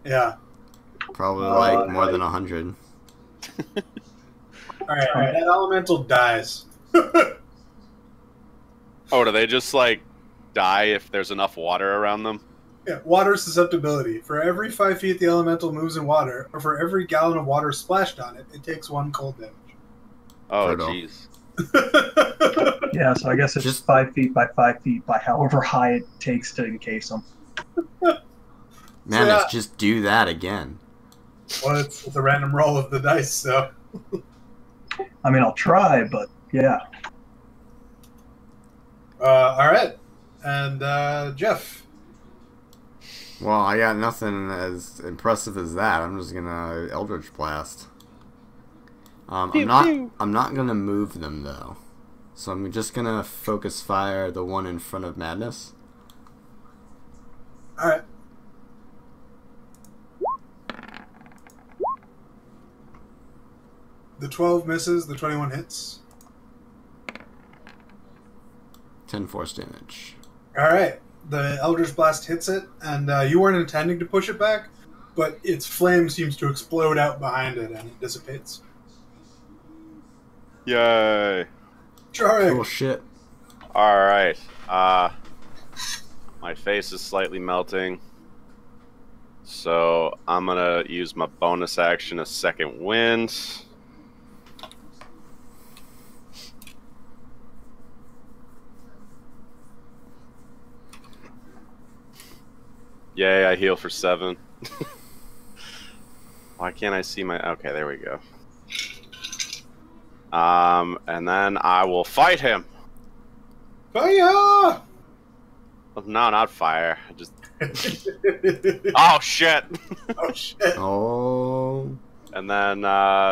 Speaker 2: Yeah.
Speaker 1: Probably like more than 100.
Speaker 2: Alright, that elemental dies.
Speaker 3: Oh, do they just like die if there's enough water around them?
Speaker 2: Yeah, water susceptibility. For every 5 feet the elemental moves in water, or for every gallon of water splashed on it, it takes 1 cold damage.
Speaker 3: Oh,
Speaker 1: Brutal.
Speaker 3: jeez.
Speaker 4: Yeah, so I guess it's just 5 feet by 5 feet by however high it takes to encase them.
Speaker 1: Man,
Speaker 2: Yeah.
Speaker 1: let's just do that again.
Speaker 2: Well, it's a random roll of the dice, so.
Speaker 4: I mean, I'll try, but yeah.
Speaker 2: Alright. And, Jeff.
Speaker 1: Well, I got nothing as impressive as that. I'm just gonna Eldritch Blast. I'm not gonna move them though. So I'm just gonna focus fire the one in front of Madness.
Speaker 2: Alright. The 12 misses, the 21 hits.
Speaker 1: 10 force damage.
Speaker 2: Alright. The Eldritch Blast hits it, and you weren't intending to push it back, but its flame seems to explode out behind it, and it dissipates.
Speaker 3: Yay.
Speaker 2: Charlie.
Speaker 1: Cool shit.
Speaker 3: Alright. My face is slightly melting. So I'm gonna use my bonus action, a second wind. Yay, I heal for 7. Why can't I see my... Okay, there we go. And then I will fight him.
Speaker 2: Fire!
Speaker 3: No, not fire. I just... Oh, shit!
Speaker 2: Oh, shit.
Speaker 1: Oh.
Speaker 3: And then,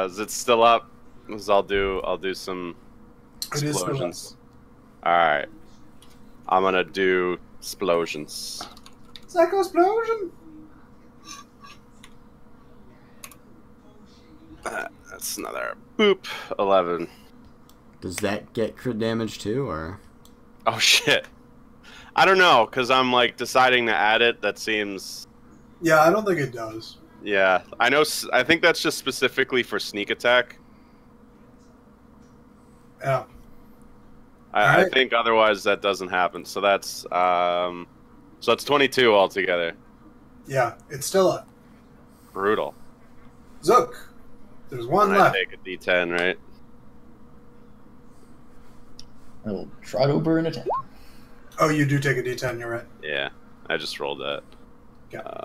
Speaker 3: is it still up? 'Cause I'll do some
Speaker 2: It is still up.
Speaker 3: explosions. Alright. I'm gonna do explosions.
Speaker 2: Psycho Explosion!
Speaker 3: That's another boop. 11.
Speaker 1: Does that get crit damage too, or?
Speaker 3: Oh shit. I don't know, because I'm like deciding to add it. That seems...
Speaker 2: Yeah, I don't think it does.
Speaker 3: Yeah, I know. I think that's just specifically for sneak attack.
Speaker 2: Yeah.
Speaker 3: I
Speaker 2: Alright.
Speaker 3: think otherwise that doesn't happen. So that's 22 altogether.
Speaker 2: Yeah, it's still up.
Speaker 3: Brutal.
Speaker 2: Zook, there's one
Speaker 3: And I
Speaker 2: left.
Speaker 3: take a D10, right?
Speaker 5: I will trot over and attack.
Speaker 2: Oh, you do take a D10, you're right.
Speaker 3: Yeah, I just rolled that.
Speaker 2: Yeah.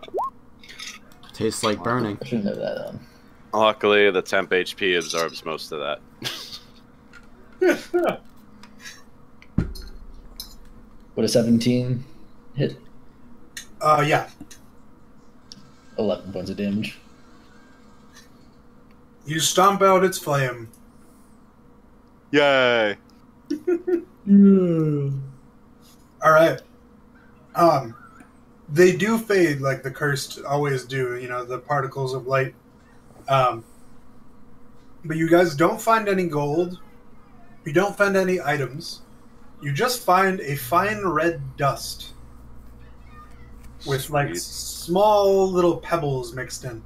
Speaker 1: Tastes like burning.
Speaker 5: I should know that.
Speaker 3: Luckily, the temp HP absorbs most of that.
Speaker 5: Would a 17 hit?
Speaker 2: Yeah.
Speaker 5: 11 points of damage.
Speaker 2: You stomp out its flame.
Speaker 3: Yay!
Speaker 2: All right. They do fade like the cursed always do. You know, the particles of light. But you guys don't find any gold. You don't find any items. You just find a fine red dust with like
Speaker 3: Sweet.
Speaker 2: small little pebbles mixed in.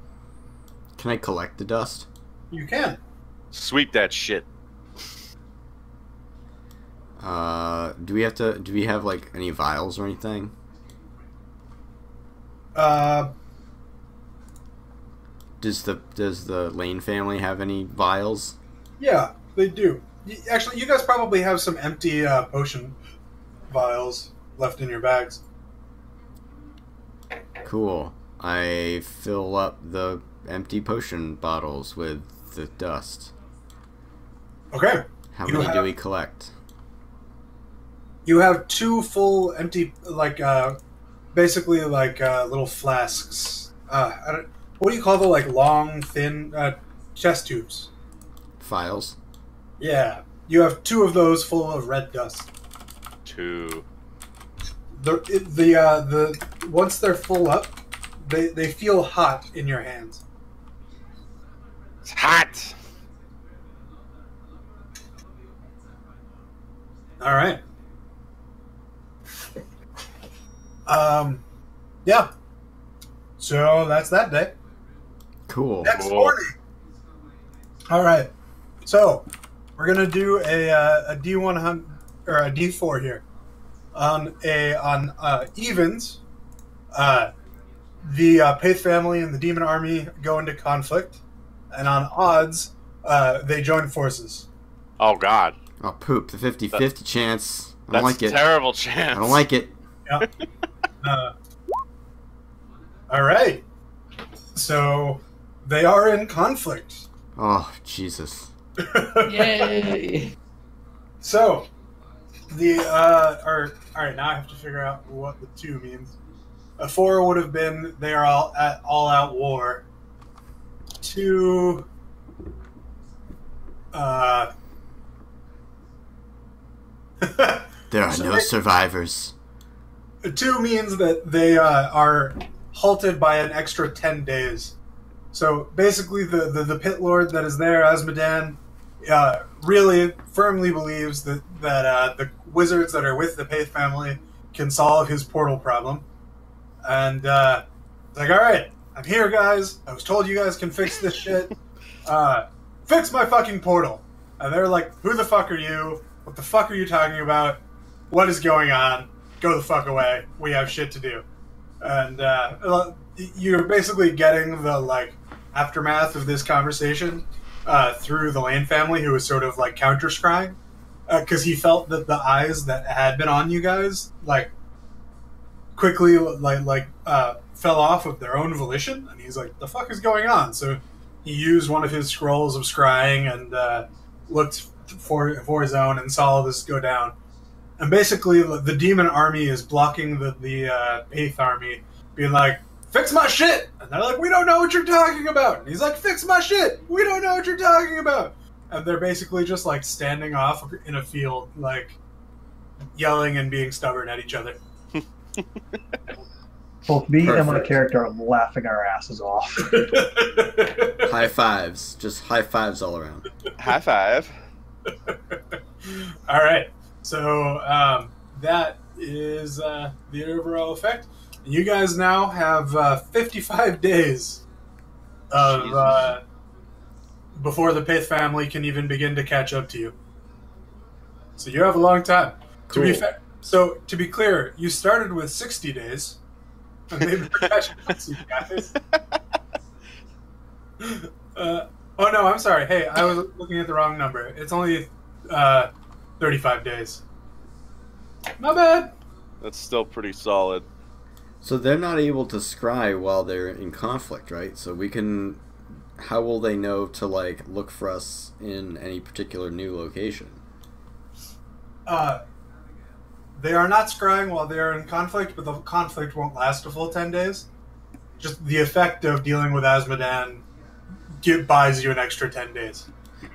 Speaker 1: Can I collect the dust?
Speaker 2: You can.
Speaker 3: Sweep that shit.
Speaker 1: Do we have like any vials or anything? Does the Lane family have any vials?
Speaker 2: Yeah, they do. Actually, you guys probably have some empty potion vials left in your bags.
Speaker 1: Cool. I fill up the empty potion bottles with the dust.
Speaker 2: Okay.
Speaker 1: How
Speaker 2: You
Speaker 1: many do
Speaker 2: have-
Speaker 1: we collect?
Speaker 2: You have 2 full empty, like, basically like little flasks. What do you call the like long, thin chest tubes?
Speaker 1: Files?
Speaker 2: Yeah, you have 2 of those full of red dust.
Speaker 3: 2.
Speaker 2: The once they're full up, they feel hot in your hands.
Speaker 3: It's hot.
Speaker 2: All right. Yeah. So that's that day.
Speaker 1: Cool.
Speaker 2: Next
Speaker 3: Cool.
Speaker 2: morning. All right. So we're gonna do a D100 or a D4 here. On evens, the Paith family and the demon army go into conflict, and on odds, they join forces.
Speaker 3: Oh God,
Speaker 1: Oh, poop. The 50-50 chance. I don't
Speaker 3: that's
Speaker 1: like
Speaker 3: a
Speaker 1: it.
Speaker 3: terrible chance.
Speaker 1: I don't like it.
Speaker 2: Yeah. All right. So they are in conflict.
Speaker 1: Oh, Jesus.
Speaker 5: Yay!
Speaker 2: So the all right. Now I have to figure out what the 2 means. A 4 would have been they are all at all-out war. 2.
Speaker 1: There are
Speaker 2: So
Speaker 1: no
Speaker 2: they-
Speaker 1: survivors.
Speaker 2: 2 means that they are halted by an extra 10 days. So basically, the pit lord that is there, Asmodan, really firmly believes that the wizards that are with the Paith family can solve his portal problem. And it's like, all right, I'm here, guys. I was told you guys can fix this shit. Fix my fucking portal. And they're like, who the fuck are you? What the fuck are you talking about? What is going on? Go the fuck away. We have shit to do. And you're basically getting the like aftermath of this conversation through the Lane family, who was sort of like counter scrying because he felt that the eyes that had been on you guys like quickly fell off of their own volition, and he's like, the fuck is going on? So he used one of his scrolls of scrying and looked for his own and saw this go down. And basically, the demon army is blocking the Paith army, being like, fix my shit! And they're like, we don't know what you're talking about! And he's like, fix my shit! We don't know what you're talking about! And they're basically just, like, standing off in a field, like, yelling and being stubborn at each other.
Speaker 4: Both me and my
Speaker 1: Perfect.
Speaker 4: character are laughing our asses off.
Speaker 1: High fives. Just high fives all around.
Speaker 3: High five.
Speaker 2: All right. So that is the overall effect. You guys now have 55 days of before the Paith family can even begin to catch up to you. So you have a long time.
Speaker 1: Cool.
Speaker 2: To be clear, you started with 60 days, and they've been catching up to you guys. Oh no, I'm sorry. Hey, I was looking at the wrong number. It's only 35 days. My bad.
Speaker 3: That's still pretty solid.
Speaker 1: So they're not able to scry while they're in conflict, right? So we can... How will they know to, like, look for us in any particular new location?
Speaker 2: They are not scrying while they are in conflict, but the conflict won't last a full 10 days. Just the effect of dealing with Asmodan buys you an extra 10 days.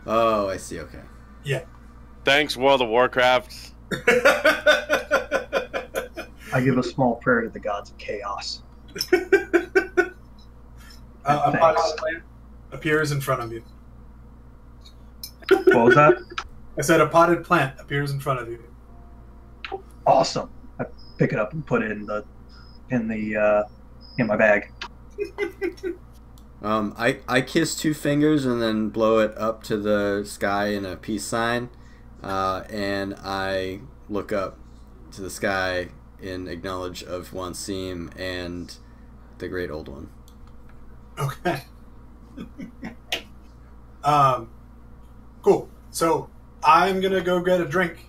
Speaker 1: Oh, I see. Okay.
Speaker 2: Yeah.
Speaker 3: Thanks, World of Warcraft.
Speaker 4: I give a small prayer to the gods of chaos.
Speaker 2: A potted plant appears in front of you.
Speaker 4: What was that?
Speaker 2: I said a potted plant appears in front of you.
Speaker 4: Awesome. I pick it up and put it in my bag.
Speaker 1: I kiss two fingers and then blow it up to the sky in a peace sign, and I look up to the sky in acknowledge of Wansim and the Great Old One.
Speaker 2: Okay. Cool. So I'm gonna go get a drink,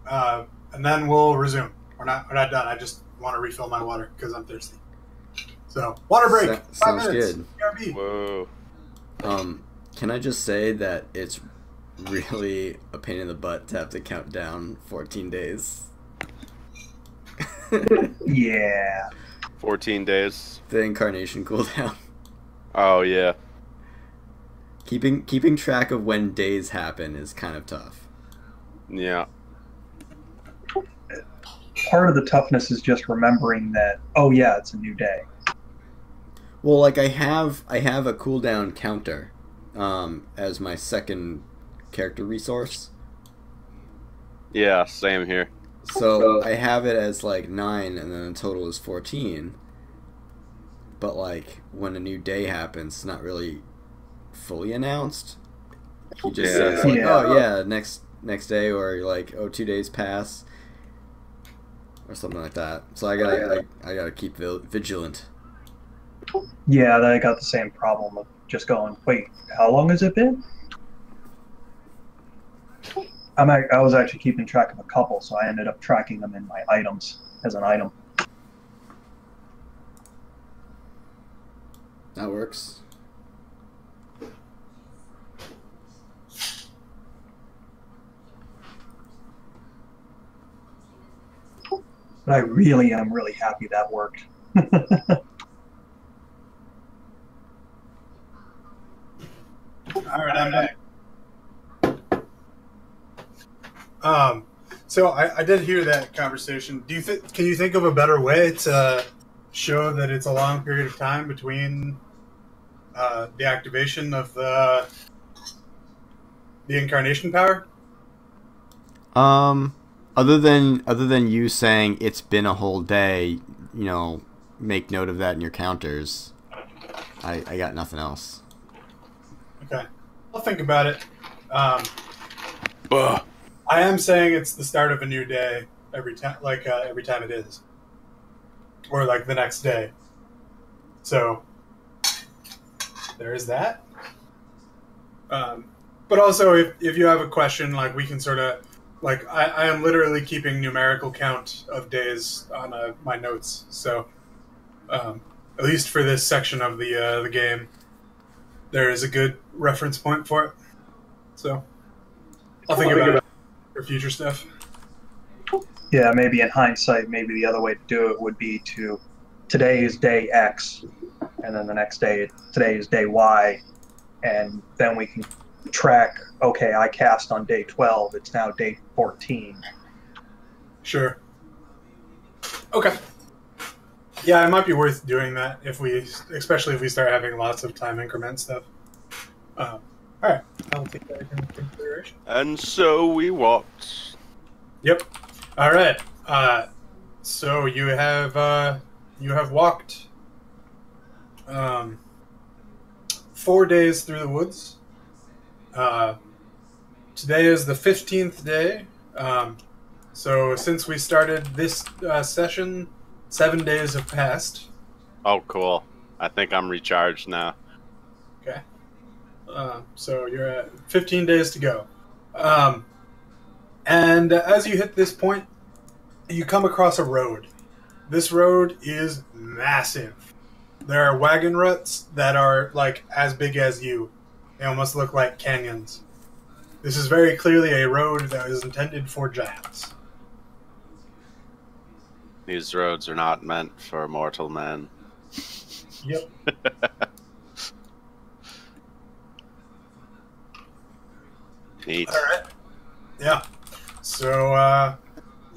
Speaker 2: and then we'll resume. We're not done. I just want to refill my water because I'm thirsty. So water break. 5
Speaker 1: Sounds
Speaker 2: minutes.
Speaker 1: good.
Speaker 2: BRB.
Speaker 3: Whoa.
Speaker 1: Can I just say that it's really a pain in the butt to have to count down 14 days?
Speaker 4: Yeah.
Speaker 3: 14 days.
Speaker 1: The incarnation cooldown.
Speaker 3: Oh, yeah.
Speaker 1: Keeping track of when days happen is kind of tough.
Speaker 3: Yeah.
Speaker 4: Part of the toughness is just remembering that, oh yeah, it's a new day.
Speaker 1: Well, like I have a cooldown counter as my second character resource.
Speaker 3: Yeah, same here.
Speaker 1: So I have it as like 9 and then the total is 14. But like when a new day happens, it's not really fully announced. He just says like, oh yeah, next day, or like, oh, 2 days pass or something like that. So I gotta keep vigilant.
Speaker 4: Yeah, I got the same problem of just going, wait, how long has it been? I was actually keeping track of a couple, so I ended up tracking them in my items as an item.
Speaker 1: That works.
Speaker 4: But I really am really happy that worked.
Speaker 2: All right, I'm back. So I did hear that conversation. Can you think of a better way to show that it's a long period of time between the activation of the incarnation power?
Speaker 1: Other than you saying it's been a whole day, make note of that in your counters. I got nothing else.
Speaker 2: Okay, I'll think about it.
Speaker 3: Ugh.
Speaker 2: I am saying it's the start of a new day every time, every time it is, or like the next day. So there is that. But also, if you have a question, like we can sort of, like I am literally keeping numerical count of days on my notes. So at least for this section of the game, there is a good reference point for it. So I'll think about it for future stuff.
Speaker 4: Yeah, maybe in hindsight, maybe the other way to do it would be today is day X, and then the next day, today is day Y, and then we can track, okay, I cast on day 12, it's now day 14.
Speaker 2: Sure. Okay. Yeah, it might be worth doing that especially if we start having lots of time increment stuff. All right, I'll take that into consideration.
Speaker 3: And so we walked.
Speaker 2: Yep. All right. So you have walked 4 days through the woods. Today is the 15th day. So since we started this session, 7 days have passed.
Speaker 3: Oh, cool. I think I'm recharged now.
Speaker 2: Okay. So you're at 15 days to go. And as you hit this point, you come across a road. This road is massive. There are wagon ruts that are like as big as you. They almost look like canyons. This is very clearly a road that is intended for giants.
Speaker 3: These roads are not meant for mortal men.
Speaker 2: Yep.
Speaker 3: Neat.
Speaker 2: All right. Yeah. So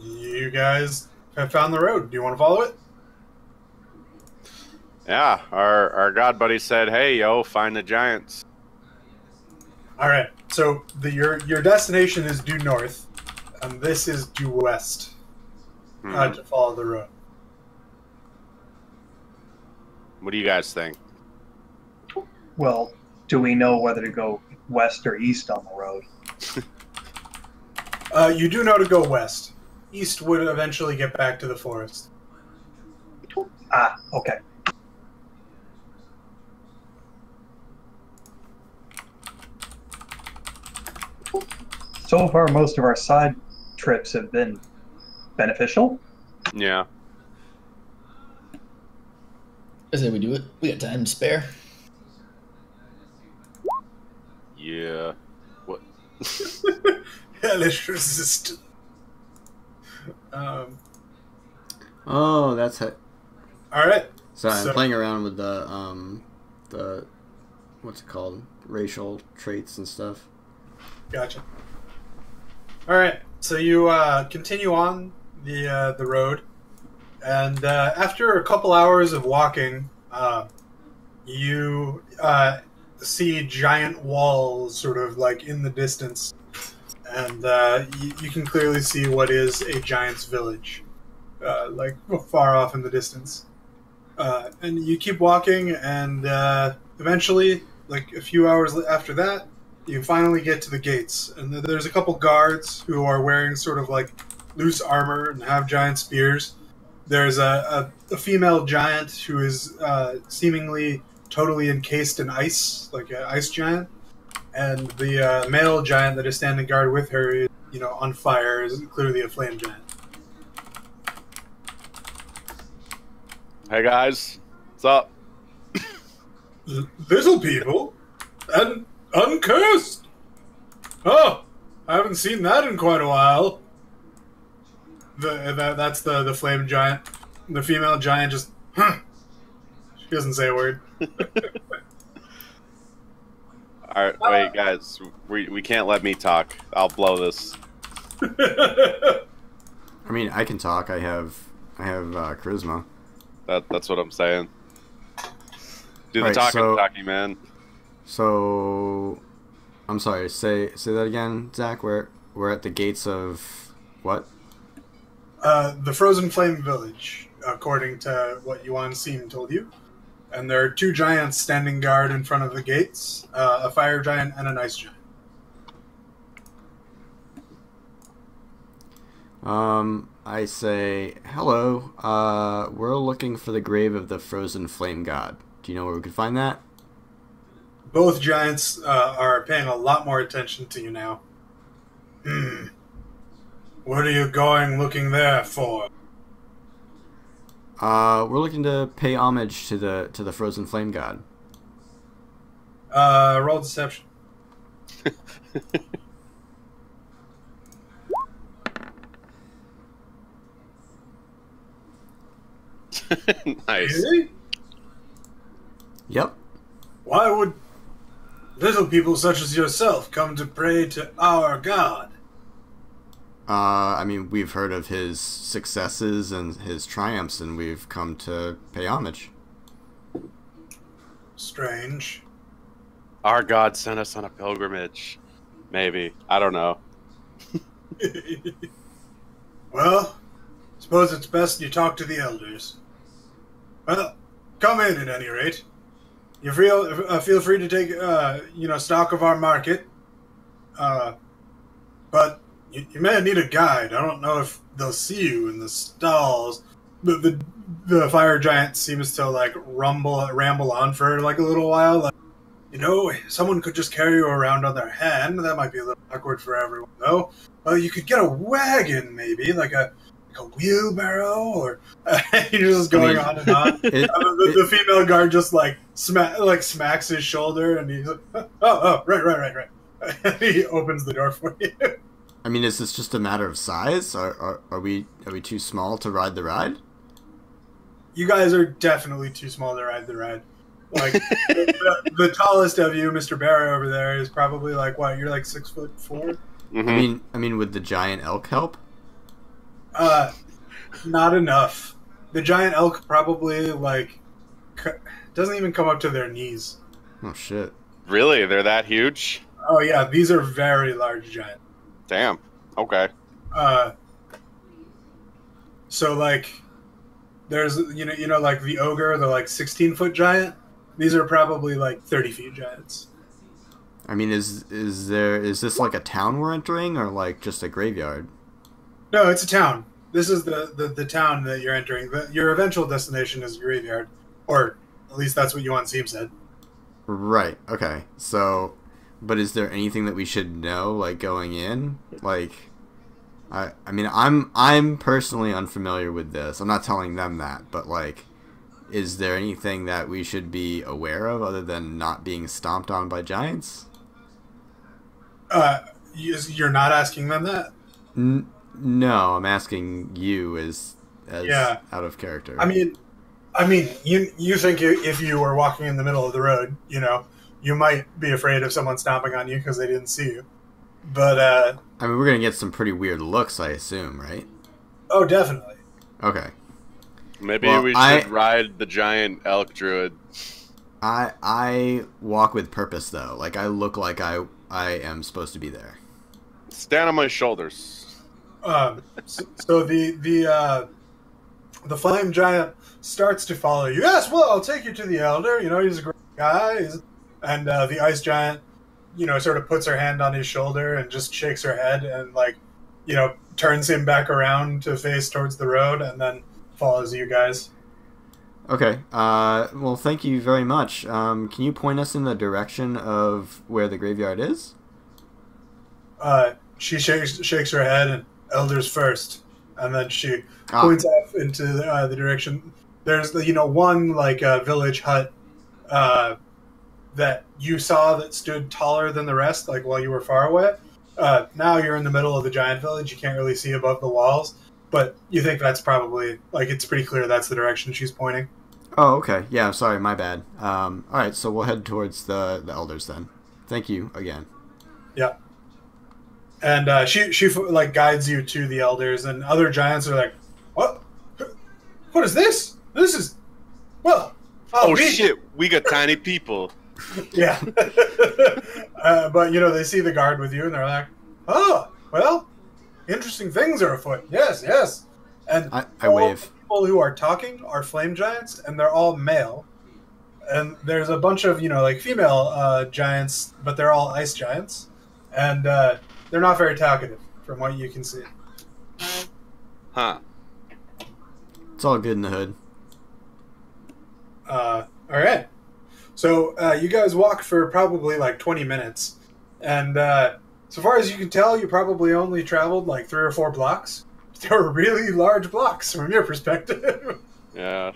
Speaker 2: you guys have found the road. Do you want to follow it?
Speaker 3: Yeah, our god buddy said, "Hey, yo, find the giants."
Speaker 2: All right. So your destination is due north, and this is due west. To follow the road.
Speaker 3: What do you guys think?
Speaker 4: Well, do we know whether to go west or east on the road?
Speaker 2: You do know to go west. East would eventually get back to the forest.
Speaker 4: Ah, okay. So far, most of our side trips have been beneficial.
Speaker 3: Yeah.
Speaker 5: I say we do it. We got time to spare.
Speaker 3: Yeah. What?
Speaker 2: Hellish resistance.
Speaker 1: Oh, that's it.
Speaker 2: All right.
Speaker 1: Sorry, I'm playing around with the what's it called? Racial traits and stuff.
Speaker 2: Gotcha. All right. So you continue on the road, and after a couple hours of walking, you see giant walls sort of like in the distance, and you can clearly see what is a giant's village, like far off in the distance. And you keep walking, and eventually, like a few hours after that, you finally get to the gates. And there's a couple guards who are wearing sort of like loose armor and have giant spears. There's a female giant who is seemingly totally encased in ice, like an ice giant. And the male giant that is standing guard with her is, on fire, is clearly a flame giant.
Speaker 3: Hey guys, what's up?
Speaker 2: Little people and uncursed. Oh, I haven't seen that in quite a while. That's the flame giant. The female giant just, She doesn't say a word.
Speaker 3: All right, wait, guys, we can't let me talk. I'll blow this.
Speaker 1: I mean, I can talk. I have charisma.
Speaker 3: That's what I'm saying. Do the
Speaker 1: Right,
Speaker 3: talking, man.
Speaker 1: So, I'm sorry. Say that again, Zach. We're at the gates of what?
Speaker 2: The Frozen Flame Village, according to what Yuan Seam told you. And there are two giants standing guard in front of the gates, a fire giant and an ice giant.
Speaker 1: I say, hello, we're looking for the grave of the frozen flame god. Do you know where we could find that?
Speaker 2: Both giants are paying a lot more attention to you now. What are you looking there for?
Speaker 1: We're looking to pay homage to the frozen flame god.
Speaker 2: Roll deception.
Speaker 3: Nice.
Speaker 2: Really?
Speaker 1: Yep.
Speaker 2: Why would little people such as yourself come to pray to our god?
Speaker 1: I mean, we've heard of his successes and his triumphs, and we've come to pay homage.
Speaker 2: Strange.
Speaker 3: Our God sent us on a pilgrimage. Maybe. I don't know.
Speaker 2: Well, suppose it's best you talk to the elders. Well, come in at any rate. You feel free to take stock of our market. But you may need a guide. I don't know if they'll see you in the stalls. The fire giant seems to like ramble on for like a little while. Like, someone could just carry you around on their hand. That might be a little awkward for everyone, though. Well, you could get a wagon, maybe like a wheelbarrow, or you're just going on and on. The female guard just like smacks his shoulder, and he's like, oh, right. He opens the door for you.
Speaker 1: I mean, is this just a matter of size? Are we too small to ride the ride?
Speaker 2: You guys are definitely too small to ride the ride. Like the tallest of you, Mr. Bear over there, is probably like what? You're like 6'4".
Speaker 3: Mm-hmm.
Speaker 1: I mean, would the giant elk help?
Speaker 2: Not enough. The giant elk probably like doesn't even come up to their knees.
Speaker 1: Oh shit!
Speaker 3: Really? They're that huge?
Speaker 2: Oh yeah, these are very large giants.
Speaker 3: Damn. Okay.
Speaker 2: So like, there's you know like the ogre, the like 16-foot giant. These are probably like 30 feet giants.
Speaker 1: I mean, is this like a town we're entering, or like just a graveyard?
Speaker 2: No, it's a town. This is the town that you're entering. Your eventual destination is a graveyard, or at least that's what Yuan Seem said.
Speaker 1: Right. Okay. So, but is there anything that we should know, like going in? Like, I mean, I'm personally unfamiliar with this. I'm not telling them that, but like, is there anything that we should be aware of other than not being stomped on by giants?
Speaker 2: You're not asking them that?
Speaker 1: No, I'm asking you as
Speaker 2: yeah.
Speaker 1: Out of character.
Speaker 2: I mean, you think if you were walking in the middle of the road, you might be afraid of someone stomping on you because they didn't see you. But
Speaker 1: I mean, we're gonna get some pretty weird looks, I assume, right?
Speaker 2: Oh, definitely.
Speaker 1: Okay.
Speaker 3: Maybe we should ride the giant elk druid.
Speaker 1: I walk with purpose though. Like I look like I am supposed to be there.
Speaker 3: Stand on my shoulders.
Speaker 2: So the flame giant starts to follow you. Yes, well, I'll take you to the elder. He's a great guy. And the ice giant, sort of puts her hand on his shoulder and just shakes her head and turns him back around to face towards the road and then follows you guys.
Speaker 1: Okay. Well, thank you very much. Can you point us in the direction of where the graveyard is?
Speaker 2: She shakes her head and elders first, and then she points off into the direction. There's one village hut that you saw that stood taller than the rest, like while you were far away. Now you're in the middle of the giant village. You can't really see above the walls, but you think that's probably it's pretty clear that's the direction she's pointing.
Speaker 1: Oh, okay. Yeah, sorry, my bad. All right, so we'll head towards the elders then. Thank you again.
Speaker 2: Yeah. And she guides you to the elders, and other giants are like, "What? What is this? This is well."
Speaker 3: Oh shit! We got tiny people.
Speaker 2: Yeah. But they see the guard with you, and they're like, "Oh, well, interesting things are afoot." Yes, yes. And
Speaker 1: I wave.
Speaker 2: The people who are talking are flame giants, and they're all male. And there's a bunch of female giants, but they're all ice giants, and they're not very talkative, from what you can see.
Speaker 3: Huh.
Speaker 1: It's all good in the hood.
Speaker 2: All right. So you guys walk for probably 20 minutes, and so far as you can tell, you probably only traveled 3 or 4 blocks. They were really large blocks from your perspective.
Speaker 3: Yeah.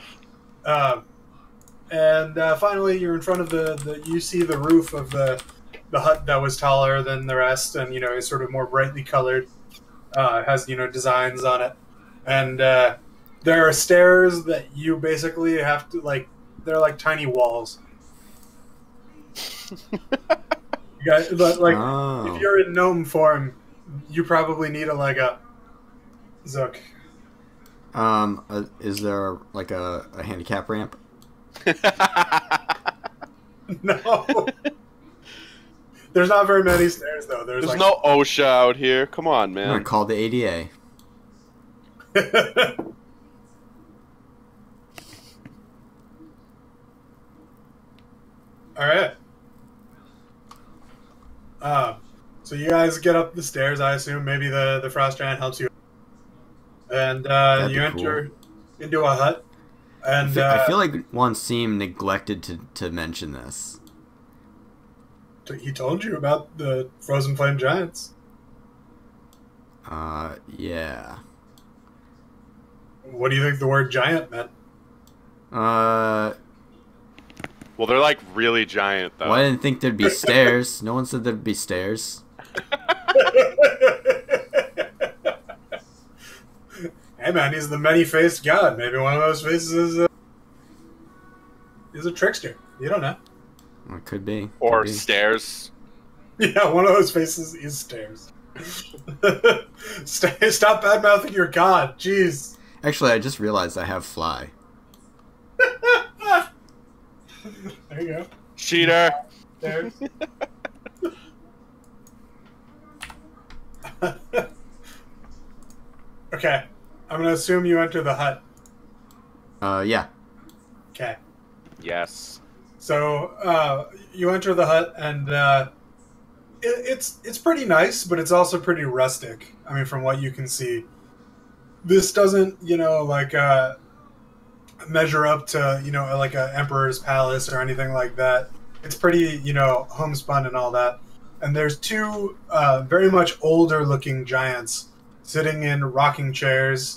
Speaker 2: And finally, you're in front of you see the roof of the hut that was taller than the rest, and is sort of more brightly colored, has designs on it, and there are stairs that you basically have to they're like tiny walls. You guys, if you're in gnome form, you probably need a Zook.
Speaker 1: Is there a handicap ramp?
Speaker 2: No. There's not very many stairs though. There's
Speaker 3: no OSHA out here. Come on, man.
Speaker 1: I'm gonna call the ADA.
Speaker 2: All right. So you guys get up the stairs. I assume maybe the frost giant helps you, and you enter into a hut. And
Speaker 1: I feel like one seemed neglected to mention this.
Speaker 2: He told you about the frozen flame giants.
Speaker 1: Yeah.
Speaker 2: What do you think the word giant meant?
Speaker 3: Well, they're really giant, though.
Speaker 1: Well, I didn't think there'd be stairs. No one said there'd be stairs.
Speaker 2: Hey, man, he's the many-faced god. Maybe one of those faces is a trickster. You don't know.
Speaker 1: It could be.
Speaker 3: Or
Speaker 1: Could be.
Speaker 3: stairs.
Speaker 2: Yeah, one of those faces is stairs. Stop bad-mouthing your god. Jeez.
Speaker 1: Actually, I just realized I have fly.
Speaker 2: There you go.
Speaker 3: Cheater.
Speaker 2: Stairs. Okay. I'm going to assume you enter the hut.
Speaker 1: Yeah.
Speaker 2: Okay.
Speaker 3: Yes.
Speaker 2: So, you enter the hut, and it's pretty nice, but it's also pretty rustic. I mean, from what you can see. This doesn't, measure up to, like a emperor's palace or anything like that. It's pretty, homespun and all that. And there's two very much older-looking giants sitting in rocking chairs.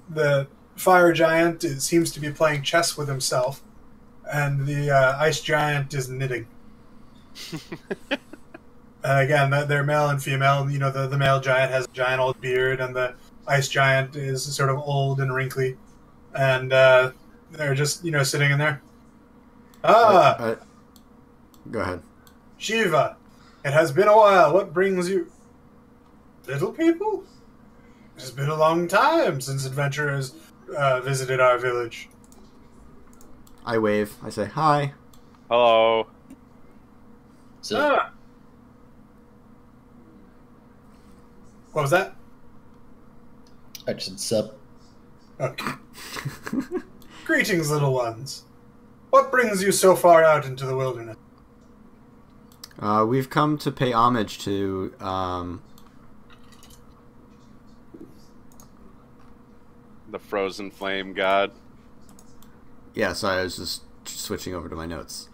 Speaker 2: The fire giant seems to be playing chess with himself, and the ice giant is knitting. Again, they're male and female. The male giant has a giant old beard, and the ice giant is sort of old and wrinkly. And they're just, sitting in there.
Speaker 1: Go ahead.
Speaker 2: Shiva, it has been a while. What brings you... Little people? It has been a long time since adventurers visited our village.
Speaker 1: I wave. I say hi.
Speaker 3: Hello.
Speaker 5: So,
Speaker 2: What was that?
Speaker 5: I just said sup.
Speaker 2: Okay. Greetings, little ones. What brings you so far out into the wilderness?
Speaker 1: We've come to pay homage to
Speaker 3: The frozen flame god.
Speaker 1: yeah, sorry, I was just switching over to my notes.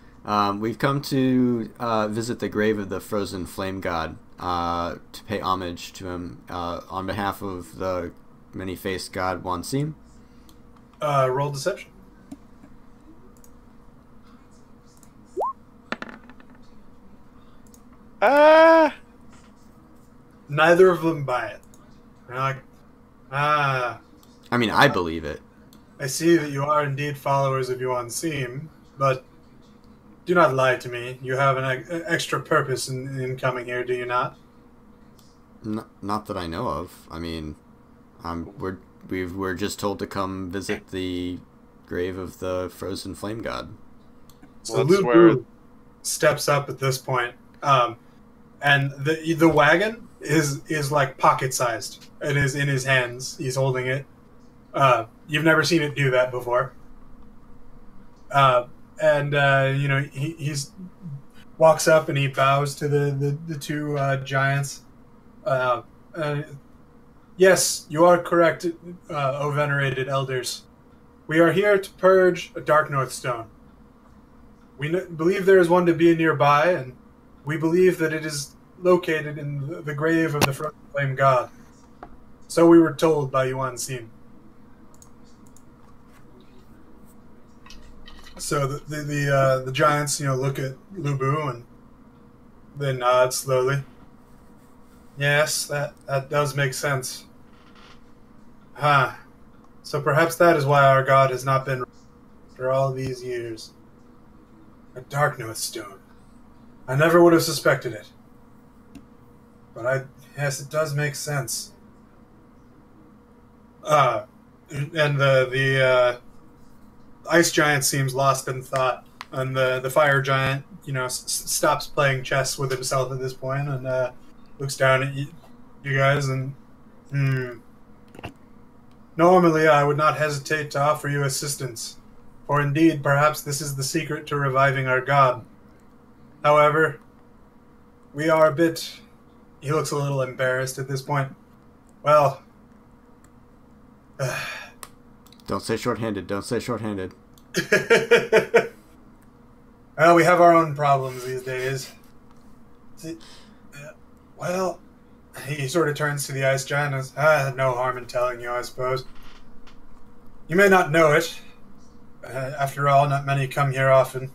Speaker 1: We've come to visit the grave of the frozen flame god to pay homage to him on behalf of the many-faced god Wansim.
Speaker 2: Roll deception. Neither of them buy it. They're like,
Speaker 1: I mean, I believe it.
Speaker 2: I see that you are indeed followers of Yuan Sim, but do not lie to me. You have an extra purpose in coming here, do you not?
Speaker 1: Not that I know of. I mean, we're just told to come visit the grave of the frozen flame god.
Speaker 2: So
Speaker 3: That's
Speaker 2: Lu
Speaker 3: where-
Speaker 2: Bu steps up at this point, and the wagon is like pocket sized. It is in his hands. He's holding it. You've never seen it do that before. He's walks up and he bows to the two giants. Yes, you are correct, O venerated elders. We are here to purge a Dark North Stone. We believe there is one to be nearby, and we believe that it is located in the grave of the Frozen Flame God. So we were told by Yuan Sim. So the giants, look at Lu Bu and they nod slowly. Yes, that does make sense. So perhaps that is why our god has not been for all these years. A Dark North Stone. I never would have suspected it. But yes, it does make sense. And the ice giant seems lost in thought, and the fire giant, stops playing chess with himself at this point and looks down at you guys and, Normally, I would not hesitate to offer you assistance, for indeed, perhaps this is the secret to reviving our god. However, we are a bit... He looks a little embarrassed at this point. Well...
Speaker 1: Don't say shorthanded. Don't say shorthanded.
Speaker 2: Well, we have our own problems these days. Well, he sort of turns to the ice giant and says, no harm in telling you, I suppose. You may not know it. After all, not many come here often.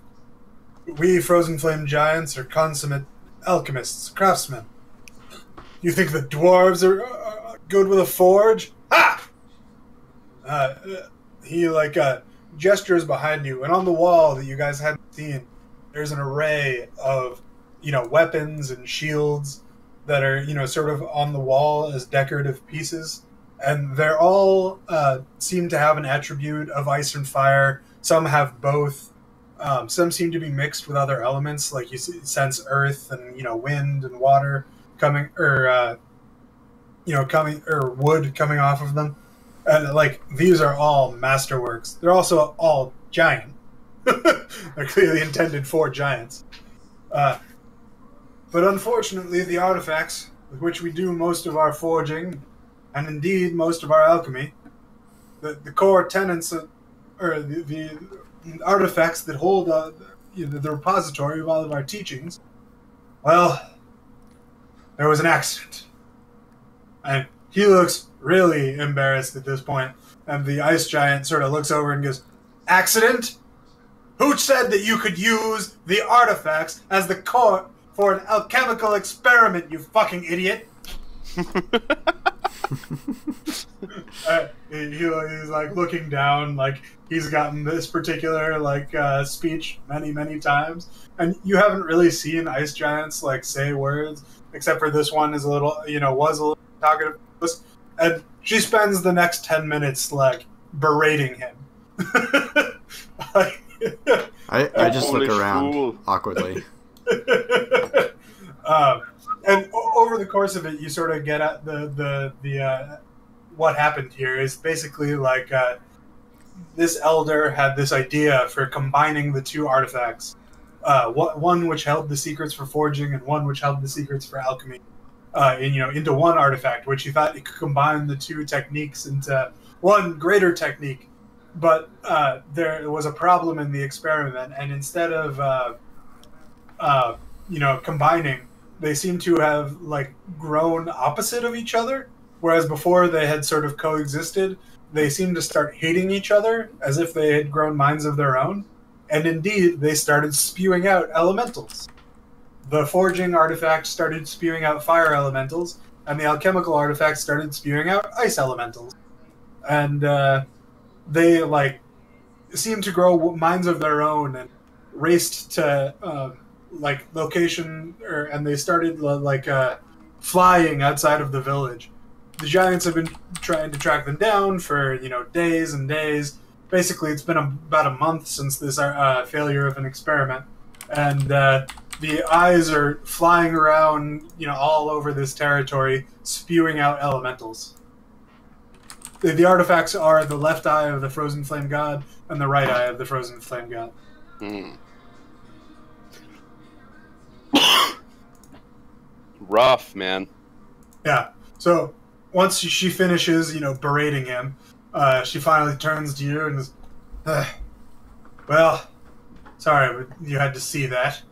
Speaker 2: We Frozen Flame Giants are consummate alchemists, craftsmen. You think the dwarves are good with a forge? Ha! He gestures behind you, and on the wall that you guys hadn't seen, there's an array of, weapons and shields that are, sort of on the wall as decorative pieces. And they're all seem to have an attribute of ice and fire. Some have both. Some seem to be mixed with other elements, like you sense earth and, wind and water coming, or, wood coming off of them. And, these are all masterworks. They're also all giant. They're clearly intended for giants. But unfortunately, the artifacts with which we do most of our forging, and indeed most of our alchemy, the core tenets, or the artifacts that hold the repository of all of our teachings, well, there was an accident. And he looks really embarrassed at this point, and the ice giant sort of looks over and goes, "Accident? Who said that you could use the artifacts as the core for an alchemical experiment, you fucking idiot?" He's like looking down, like he's gotten this particular speech many, many times, and you haven't really seen ice giants say words, except for this one is a little, was a little talkative, and she spends the next 10 minutes berating him.
Speaker 1: I just look around awkwardly.
Speaker 2: And over the course of it, you sort of get at the what happened here is basically this elder had this idea for combining the two artifacts, one which held the secrets for forging and one which held the secrets for alchemy, into one artifact, which he thought he could combine the two techniques into one greater technique. But there was a problem in the experiment, and instead of combining, they seem to have grown opposite of each other, whereas before they had sort of coexisted. They seemed to start hating each other as if they had grown minds of their own, and indeed they started spewing out elementals. The forging artifact started spewing out fire elementals, and the alchemical artifact started spewing out ice elementals. And they seemed to grow minds of their own and raced to location, and they started flying outside of the village. The giants have been trying to track them down for days and days. Basically, it's been about a month since this failure of an experiment, and the eyes are flying around all over this territory, spewing out elementals. The artifacts are the left eye of the frozen flame god and the right eye of the frozen flame god.
Speaker 3: Rough, man.
Speaker 2: Yeah. So once she finishes, berating him, she finally turns to you and is, "Well, sorry, but you had to see that.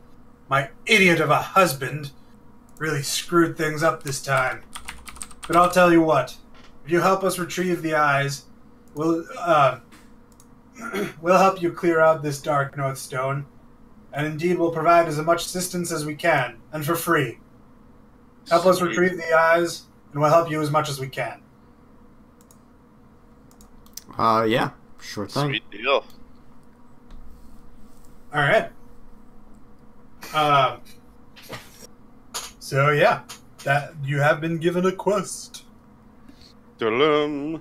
Speaker 2: My idiot of a husband really screwed things up this time. But I'll tell you what. If you help us retrieve the eyes, we'll help you clear out this dark north stone, and indeed we'll provide as much assistance as we can, and for free. Help us retrieve the eyes, and we'll help you as much as we can."
Speaker 1: Yeah, sure thing.
Speaker 3: Sweet deal.
Speaker 2: All right. So yeah, that you have been given a quest.
Speaker 3: Da-dum.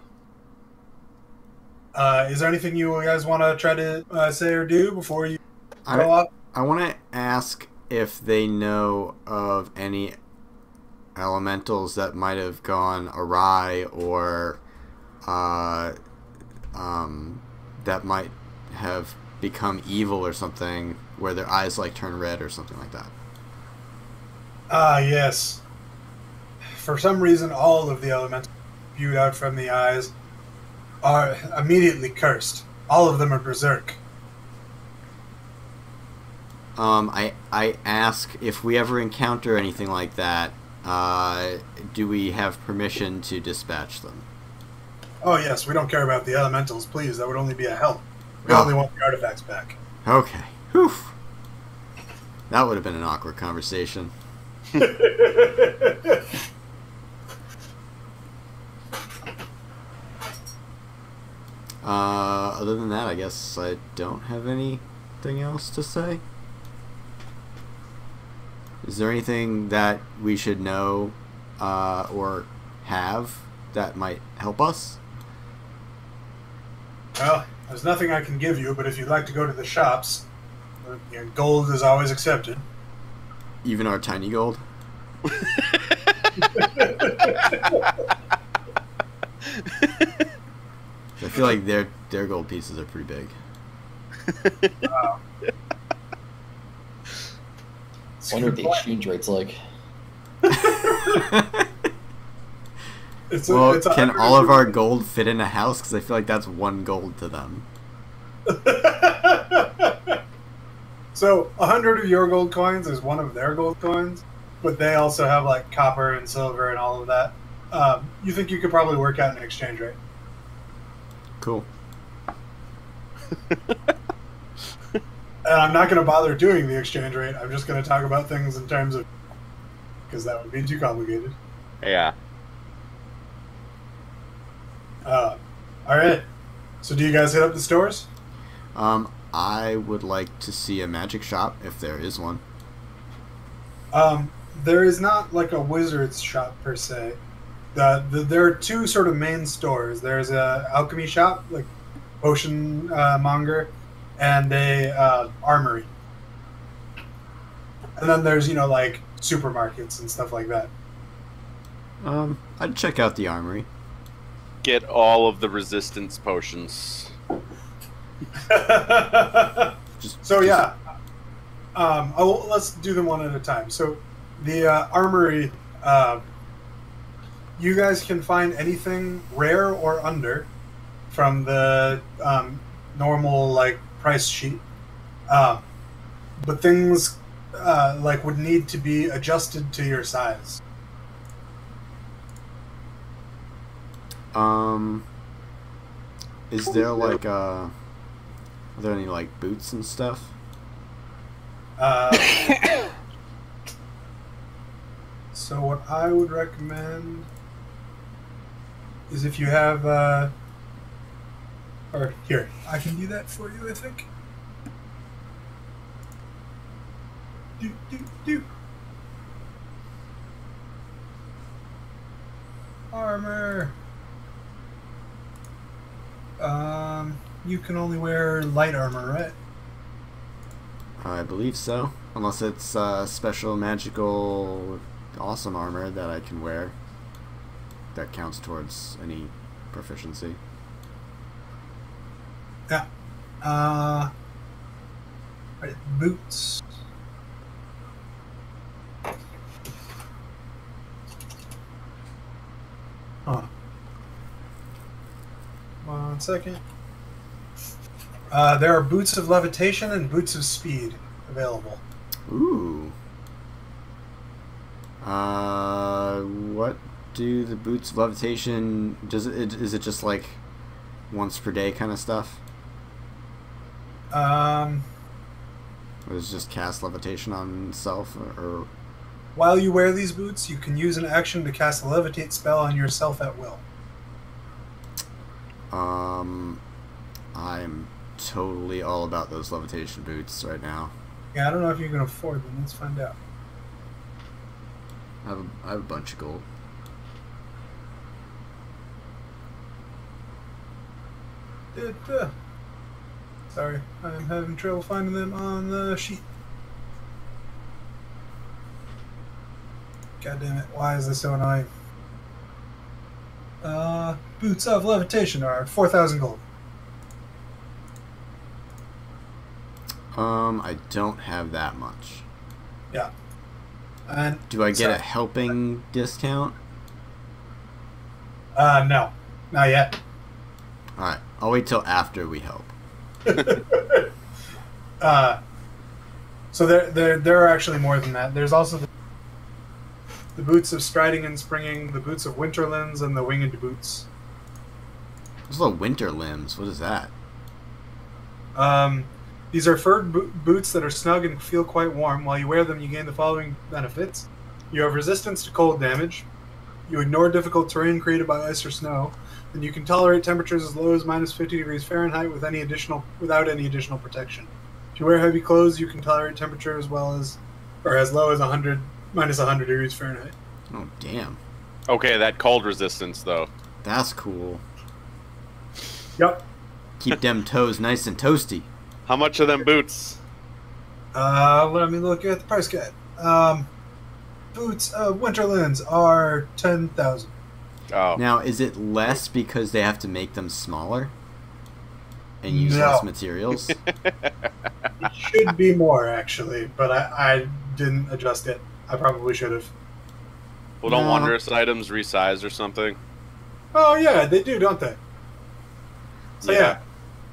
Speaker 2: Is there anything you guys want to try to say or do before you go up?
Speaker 1: I want to ask if they know of any elementals that might have gone awry, or that might have become evil or something, where their eyes turn red or something like that.
Speaker 2: Yes. For some reason, all of the elementals spewed out from the eyes are immediately cursed. All of them are berserk.
Speaker 1: I ask if we ever encounter anything like that, do we have permission to dispatch them?
Speaker 2: Oh yes, we don't care about the elementals, please. That would only be a help. We only want the artifacts back.
Speaker 1: Okay. Whew. That would have been an awkward conversation. Other than that, I guess I don't have anything else to say. Is there anything that we should know or have that might help us?
Speaker 2: Well, there's nothing I can give you, but if you'd like to go to the shops, gold is always accepted.
Speaker 1: Even our tiny gold? I feel like their gold pieces are pretty big.
Speaker 5: Wonder what the exchange rate's like.
Speaker 1: Can all of our gold fit in a house? Because I feel like that's 1 gold to them.
Speaker 2: So 100 of your gold coins is 1 of their gold coins, but they also have like copper and silver and all of that. You think you could probably work out an exchange rate?
Speaker 1: Cool.
Speaker 2: And I'm not going to bother doing the exchange rate. I'm just going to talk about things in terms of, because that would be too complicated.
Speaker 3: Yeah.
Speaker 2: All right. So do you guys hit up the stores?
Speaker 1: I would like to see a magic shop if there is one.
Speaker 2: There is not like a wizard's shop per se. There are 2 sort of main stores. There's a alchemy shop, like potion monger, and a armory. And then there's, like supermarkets and stuff like that.
Speaker 1: I'd check out the armory.
Speaker 3: Get all of the resistance potions.
Speaker 2: Let's do them one at a time. So the armory, you guys can find anything rare or under from the normal like price sheet, but things like would need to be adjusted to your size.
Speaker 1: Is there like are there any like boots and stuff?
Speaker 2: So what I would recommend is if you have or here, I can do that for you, I think. Do. Armor. You can only wear light armor, right?
Speaker 1: I believe so. Unless it's special, magical, awesome armor that I can wear. That counts towards any proficiency.
Speaker 2: Yeah. Right, boots. Huh. 1 second. There are boots of levitation and boots of speed available.
Speaker 1: Ooh. What do the boots of levitation? Is it just like once per day kind of stuff? Or is it just cast levitation on itself, or?
Speaker 2: While you wear these boots, you can use an action to cast a levitate spell on yourself at will.
Speaker 1: I'm totally all about those levitation boots right now.
Speaker 2: Yeah, I don't know if you can afford them. Let's find out.
Speaker 1: I have a bunch of gold.
Speaker 2: Sorry, I'm having trouble finding them on the sheet. God damn it, why is this so annoying? Boots of levitation are 4,000 gold.
Speaker 1: I don't have that much.
Speaker 2: Yeah. And
Speaker 1: do I get a helping discount?
Speaker 2: No. Not yet.
Speaker 1: Alright, I'll wait till after we help.
Speaker 2: So there are actually more than that. There's also the boots of striding and springing, the boots of winterlands, and the winged boots.
Speaker 1: Those little winter limbs, what is that?
Speaker 2: These are furred boots that are snug and feel quite warm. While you wear them, you gain the following benefits. You have resistance to cold damage. You ignore difficult terrain created by ice or snow, and you can tolerate temperatures as low as minus 50 degrees Fahrenheit without any additional protection. If you wear heavy clothes, you can tolerate temperature as low as 100 degrees Fahrenheit.
Speaker 1: Oh, damn.
Speaker 3: Okay, that cold resistance though.
Speaker 1: That's cool.
Speaker 2: Yep.
Speaker 1: Keep them toes nice and toasty.
Speaker 3: How much are them boots?
Speaker 2: Let me look at the price guide. Boots of Winterlands are 10,000.
Speaker 3: Oh.
Speaker 1: Now, is it less because they have to make them smaller? And use
Speaker 2: No.
Speaker 1: less materials?
Speaker 2: It should be more, actually, but I didn't adjust it. I probably should have.
Speaker 3: Well, don't
Speaker 1: No.
Speaker 3: wondrous items resize or something?
Speaker 2: Oh, yeah, they do, don't they? So,
Speaker 3: Yeah.
Speaker 2: yeah,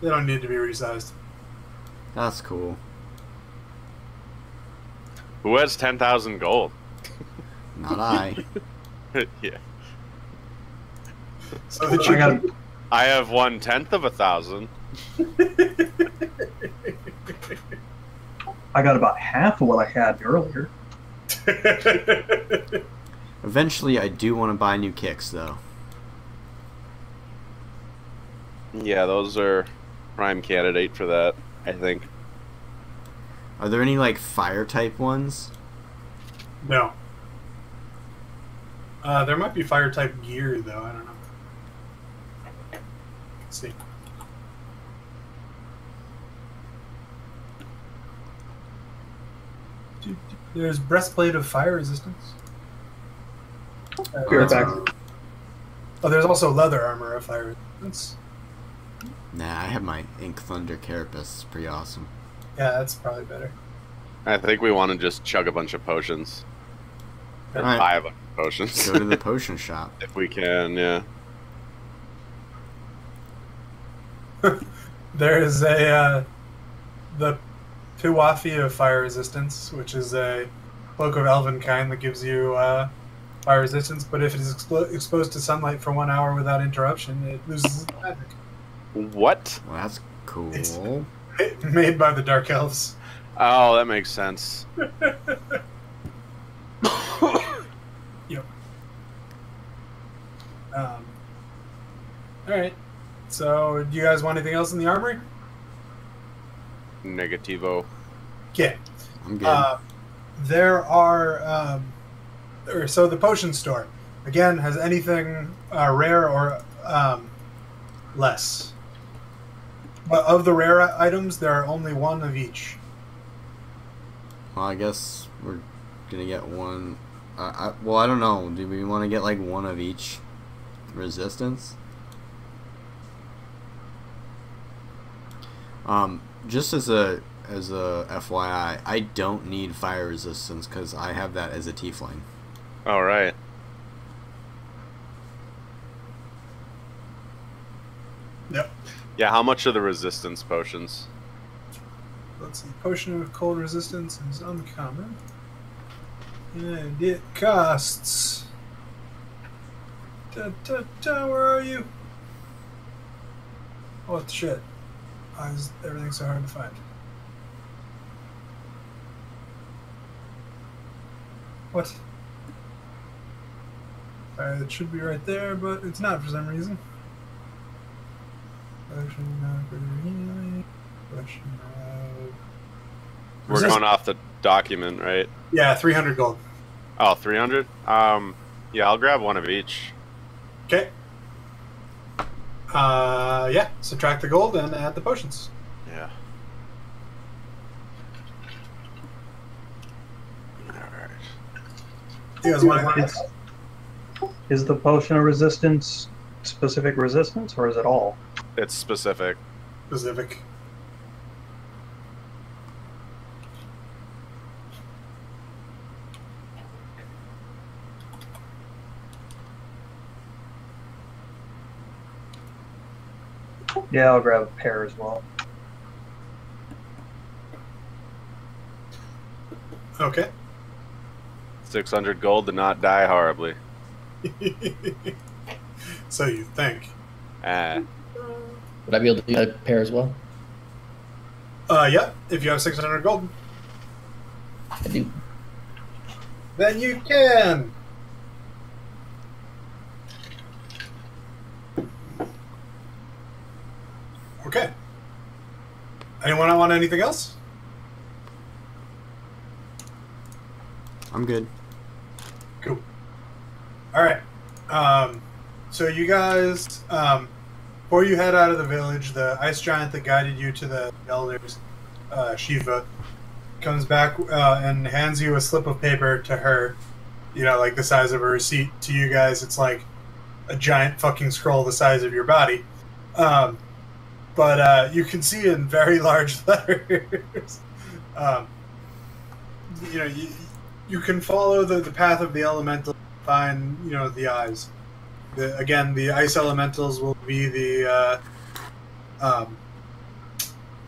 Speaker 2: they don't need to be resized.
Speaker 1: That's cool.
Speaker 3: Who has 10,000 gold?
Speaker 1: Not I.
Speaker 3: Yeah.
Speaker 2: So that
Speaker 4: I
Speaker 2: you
Speaker 4: got
Speaker 3: I have 1/10 of 1,000.
Speaker 4: I got about half of what I had earlier.
Speaker 1: Eventually, I do want to buy new kicks, though.
Speaker 3: Yeah, those are prime candidate for that, I think.
Speaker 1: Are there any, like, fire-type ones?
Speaker 2: No. There might be fire type gear though. I don't know. Let's see. There's breastplate of fire resistance.
Speaker 4: Be right back.
Speaker 2: Oh, there's also leather armor of fire resistance.
Speaker 1: Nah, I have my Ink Thunder Carapace. It's pretty awesome.
Speaker 2: Yeah, that's probably better.
Speaker 3: I think we want to just chug a bunch of potions. Or
Speaker 1: Alright.
Speaker 3: buy a bunch of potions.
Speaker 1: Go to the potion shop.
Speaker 3: If we can, yeah.
Speaker 2: There is a the Piwafi of fire resistance, which is a cloak of elven kind that gives you fire resistance, but if it is exposed to sunlight for 1 hour without interruption, it loses its magic.
Speaker 3: What?
Speaker 1: Well, that's cool.
Speaker 2: It's- Made by the Dark Elves.
Speaker 3: Oh, that makes sense.
Speaker 2: Yep. Alright. So, do you guys want anything else in the armory?
Speaker 3: Negativo.
Speaker 2: Okay.
Speaker 1: I'm good.
Speaker 2: There are... so the potion store, again, has anything rare or less. But of the rare items, there are only one of each.
Speaker 1: Well, I guess we're gonna get one. Well, I don't know. Do we want to get like one of each resistance? Just as a FYI, I don't need fire resistance because I have that as a tiefling.
Speaker 3: All right.
Speaker 2: Yep.
Speaker 3: Yeah, how much are the resistance potions?
Speaker 2: Let's see. Potion of cold resistance is uncommon. And it costs... where are you? Oh, shit. Why is everything so hard to find? What? It should be right there, but it's not for some reason.
Speaker 3: We're going off the document, right?
Speaker 2: Yeah, 300 gold.
Speaker 3: Oh, 300? Yeah, I'll grab one of each.
Speaker 2: Okay. Yeah, subtract the gold and add the potions.
Speaker 3: Yeah. Alright.
Speaker 2: You guys want to...
Speaker 4: Is the potion of resistance specific resistance, or is it all?
Speaker 3: It's specific.
Speaker 2: Specific.
Speaker 4: Yeah, I'll grab a pair as well.
Speaker 2: Okay.
Speaker 3: 600 gold to not die horribly.
Speaker 2: So you think.
Speaker 5: Would I be able to do that pair as well?
Speaker 2: Yeah, if you have 600 gold.
Speaker 5: I do.
Speaker 2: Then you can. Anyone want anything else?
Speaker 1: I'm good.
Speaker 2: Cool. All right. So you guys, before you head out of the village, the ice giant that guided you to the elders, Shiva, comes back and hands you a slip of paper to her. You know, like the size of a receipt. To you guys, it's like a giant fucking scroll the size of your body. But you can see in very large letters. You know, you can follow the path of the elemental, find, you know, the eyes. Again, the ice elementals will be the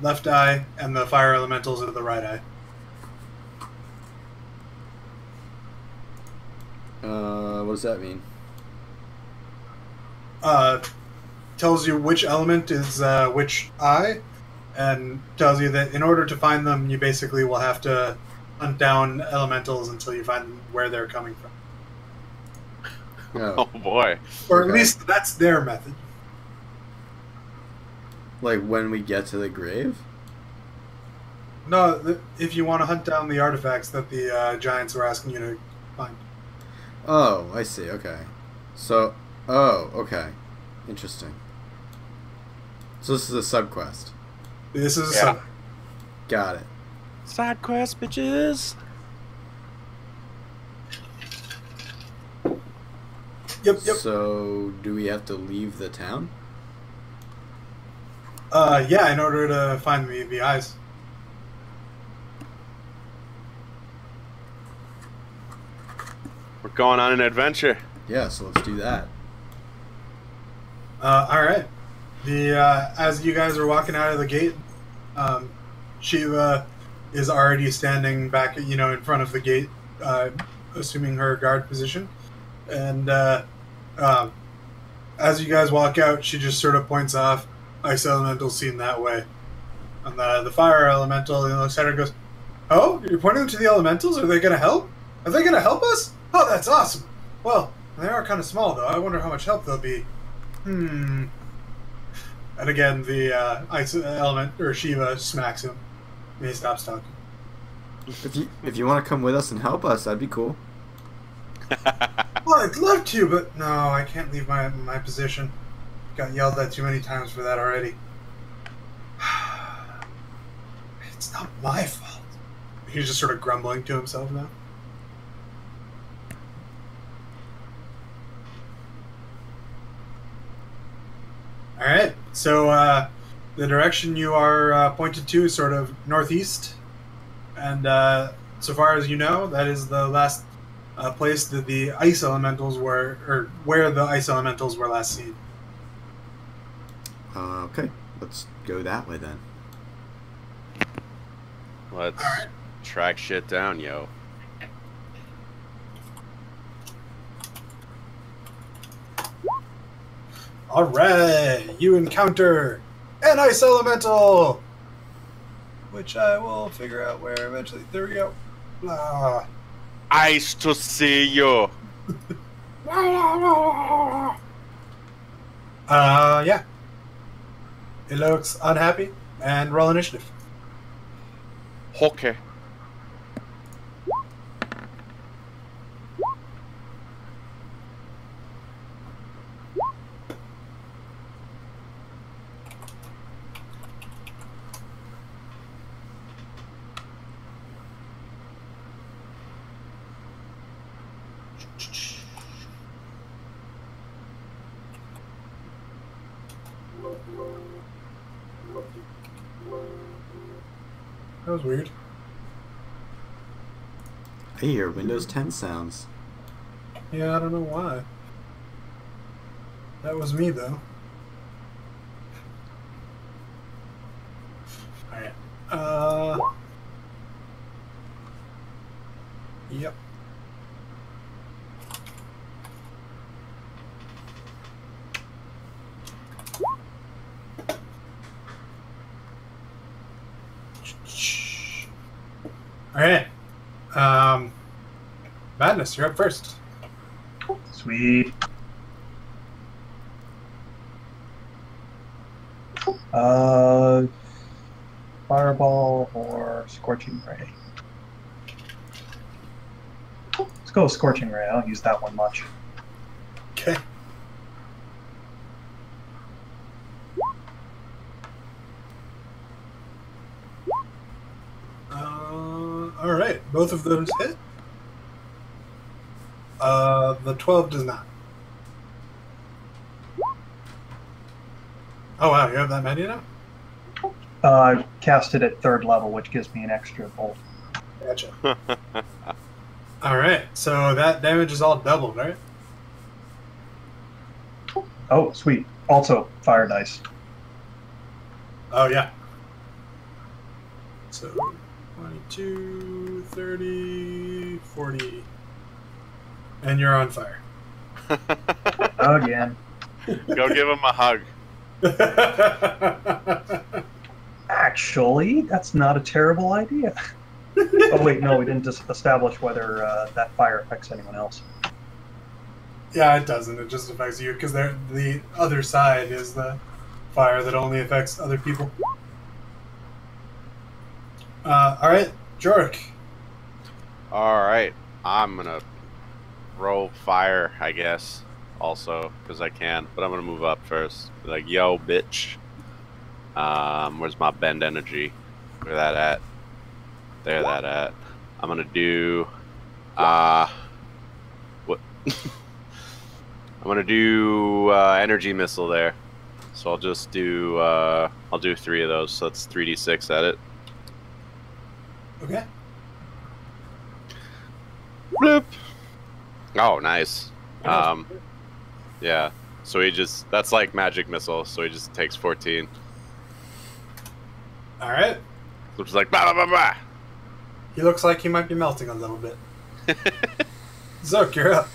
Speaker 2: left eye, and the fire elementals are the right eye.
Speaker 1: What does that mean?
Speaker 2: Tells you which element is which eye, and tells you that in order to find them, you basically will have to hunt down elementals until you find where they're coming from.
Speaker 3: Oh boy.
Speaker 2: Or at
Speaker 1: Okay.
Speaker 2: least that's their method.
Speaker 1: Like when we get to the grave?
Speaker 2: No, if you want to hunt down the artifacts that the giants were asking you to find.
Speaker 1: Oh, I see. Okay. So, oh, okay. Interesting. So this is a subquest.
Speaker 2: This is
Speaker 3: Yeah.
Speaker 1: Got it.
Speaker 3: Side quest, bitches.
Speaker 2: Yep.
Speaker 1: So, do we have to leave the town?
Speaker 2: Yeah, in order to find the eyes.
Speaker 3: We're going on an adventure.
Speaker 1: Yeah, so let's do that.
Speaker 2: All right. As you guys are walking out of the gate, Shiva is already standing back, you know, in front of the gate, assuming her guard position. And as you guys walk out, she just sort of points off. Ice elemental seen that way. And the fire elemental looks at her and goes, "Oh, you're pointing to the elementals? Are they going to help? Are they going to help us? Oh, that's awesome. Well, they are kind of small, though. I wonder how much help they'll be. And again, the ice element, or Shiva, smacks him. And he stops talking.
Speaker 1: If you want to come with us and help us, that'd be cool.
Speaker 2: Well, I'd love to, but no, I can't leave my position. Got yelled at too many times for that already. It's not my fault. He's just sort of grumbling to himself now. Alright, so the direction you are pointed to is sort of northeast. And so far as you know, that is the last place that the ice elementals were, or where the ice elementals were last seen.
Speaker 1: Okay, let's go that way then.
Speaker 3: Let's
Speaker 2: Alright.
Speaker 3: track shit down, yo.
Speaker 2: Alright, you encounter an ice elemental! Which I will figure out where eventually. There we go. Blah.
Speaker 3: Ice to see you.
Speaker 2: Yeah. It looks unhappy, and roll initiative.
Speaker 3: Okay.
Speaker 2: That was weird.
Speaker 1: I hear Windows 10 sounds.
Speaker 2: Yeah, I don't know why. That was me, though. Alright. Yep. Alright. Madness, you're up first.
Speaker 4: Sweet. Uh, Fireball or Scorching Ray? Let's go with Scorching Ray. I don't use that one much.
Speaker 2: Okay. All right, both of those hit. The 12 does not. Oh wow, you have that many now?
Speaker 4: I cast it at 3rd level, which gives me an extra bolt.
Speaker 2: Gotcha. All right, so that damage is all doubled, right?
Speaker 4: Oh, sweet. Also, fire dice.
Speaker 2: Oh yeah. So 22, 30, 40. And you're on fire.
Speaker 4: Again.
Speaker 3: Go give him a hug.
Speaker 4: Actually, that's not a terrible idea. Oh wait, no, we didn't just establish whether that fire affects anyone else.
Speaker 2: Yeah, it doesn't. It just affects you because the other side is the fire that only affects other people. All right, Jork.
Speaker 3: All right, I'm gonna roll fire, I guess, also because I can. But I'm gonna move up first. Be like, yo, bitch. Where's my bend energy? Where that at? There, that at. I'm gonna do. What? I'm gonna do energy missile there. So I'll just do. I'll do 3 of those. So that's 3d6 at it.
Speaker 2: Okay.
Speaker 3: Bloop. Oh, nice. Yeah. So he just, that's like magic missile. So he just takes 14.
Speaker 2: All right.
Speaker 3: Which is like blah blah blah blah.
Speaker 2: He looks like he might be melting a little bit. Zook, you're up.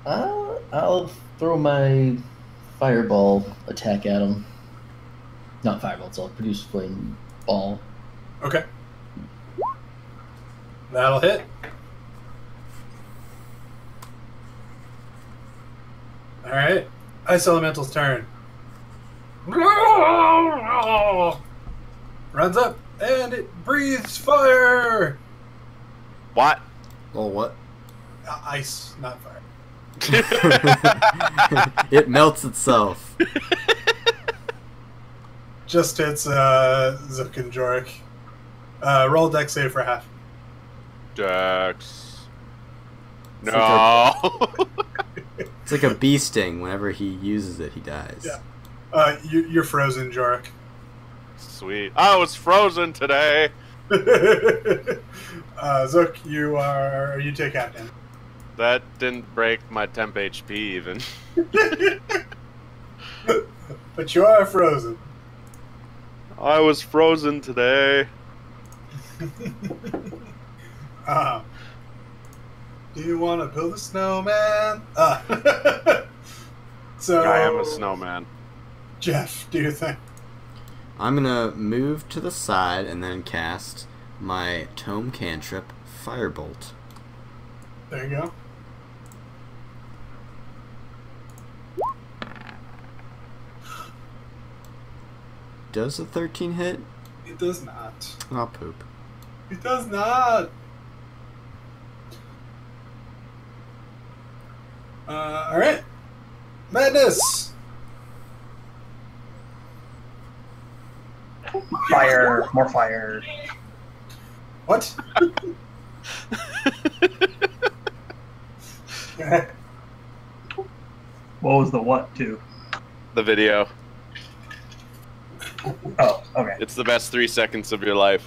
Speaker 5: I'll throw my fireball attack at him. Not fireball, so I'll produce flame ball.
Speaker 2: Okay. That'll hit. All right. Ice Elemental's turn. Runs up and it breathes fire.
Speaker 3: What?
Speaker 1: Oh, what?
Speaker 2: Ice, not fire.
Speaker 1: It melts itself.
Speaker 2: Just hits Zook and Jorik. Roll dex save for half.
Speaker 3: Dex.
Speaker 1: It's
Speaker 3: No.
Speaker 1: It's like a bee sting. Whenever he uses it, he dies.
Speaker 2: Yeah. You're frozen, Jorik.
Speaker 3: Sweet. I was frozen today.
Speaker 2: Zook, you take half damage.
Speaker 3: That didn't break my temp HP even.
Speaker 2: But you are frozen.
Speaker 3: I was frozen today.
Speaker 2: Do you want to build a snowman? So
Speaker 3: I am a snowman.
Speaker 2: Jeff, do you think?
Speaker 1: I'm gonna move to the side and then cast my tome cantrip, Firebolt.
Speaker 2: There you go.
Speaker 1: Does a 13 hit?
Speaker 2: It does not.
Speaker 1: Oh, poop.
Speaker 2: It does not. All right. Madness.
Speaker 4: Fire, more fire.
Speaker 2: What?
Speaker 4: What was the what to?
Speaker 3: The video.
Speaker 4: Oh, okay.
Speaker 3: It's the best 3 seconds of your life.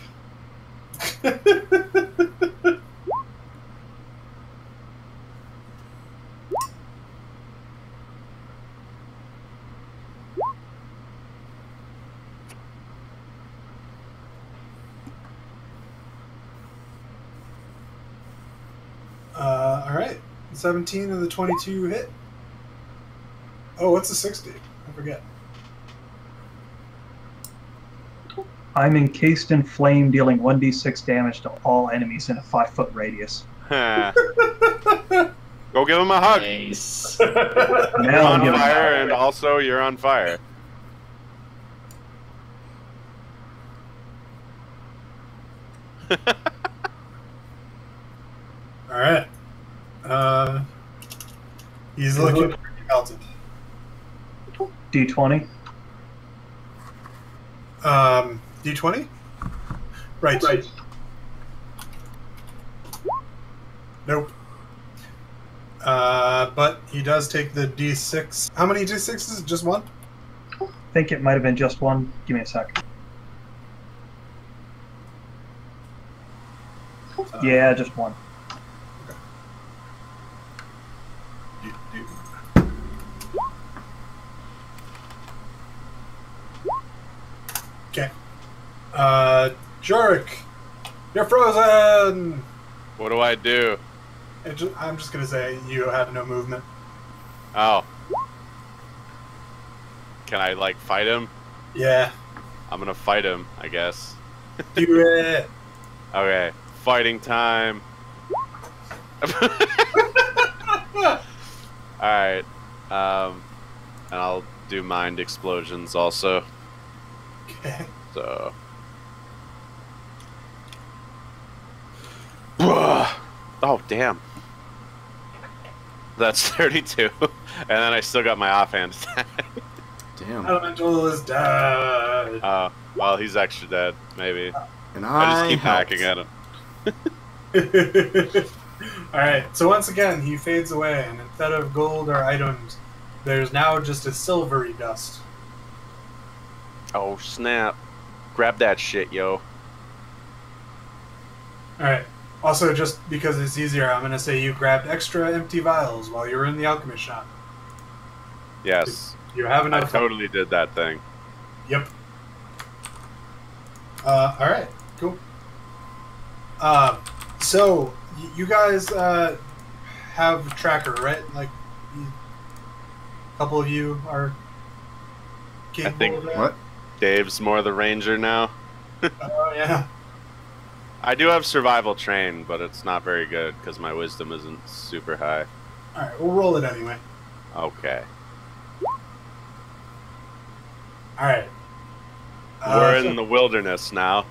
Speaker 2: All right. 17 and the 22 hit. Oh, what's a 60? I forget.
Speaker 4: I'm encased in flame, dealing 1d6 damage to all enemies in a 5-foot radius.
Speaker 3: Go give him a hug.
Speaker 5: Nice.
Speaker 3: You're
Speaker 4: Now I'm
Speaker 3: on
Speaker 4: giving
Speaker 3: fire, and also you're on fire.
Speaker 2: All right. He's looking pretty melted.
Speaker 4: D20.
Speaker 2: D20? Right. Nope. But he does take the D6. How many D6s? Just one?
Speaker 4: I think it might have been just one. Give me a sec. Yeah, just one.
Speaker 2: Okay. Jorik, you're frozen!
Speaker 3: What do I do?
Speaker 2: I'm just gonna say you have no movement.
Speaker 3: Oh. Can I, like, fight him?
Speaker 2: Yeah.
Speaker 3: I'm gonna fight him, I guess.
Speaker 2: Do it!
Speaker 3: Okay. Fighting time. Alright. And I'll do mind explosions also.
Speaker 2: Okay.
Speaker 3: So. Oh, damn. That's 32. And then I still got my offhand attack.
Speaker 1: Damn.
Speaker 2: Elemental is dead.
Speaker 3: Well, he's extra dead, maybe.
Speaker 1: And
Speaker 3: I just keep
Speaker 1: helped.
Speaker 3: hacking at him.
Speaker 2: Alright, so once again, he fades away, and instead of gold or items, there's now just a silvery dust.
Speaker 3: Oh, snap. Grab that shit, yo.
Speaker 2: Alright, also just because it's easier, I'm gonna say you grabbed extra empty vials while you were in the alchemist shop.
Speaker 3: Yes.
Speaker 2: You have
Speaker 3: I
Speaker 2: enough.
Speaker 3: totally did that thing.
Speaker 2: Yep. Alright, cool. So, you guys, have a tracker, right? Like, a couple of you are capable
Speaker 3: think-
Speaker 2: of that?
Speaker 1: What?
Speaker 3: Dave's more the ranger now.
Speaker 2: Oh, yeah.
Speaker 3: I do have survival train, but it's not very good because my wisdom isn't super high.
Speaker 2: Alright, we'll roll it anyway.
Speaker 3: Okay.
Speaker 2: Alright.
Speaker 3: We're
Speaker 2: So
Speaker 3: in the wilderness now.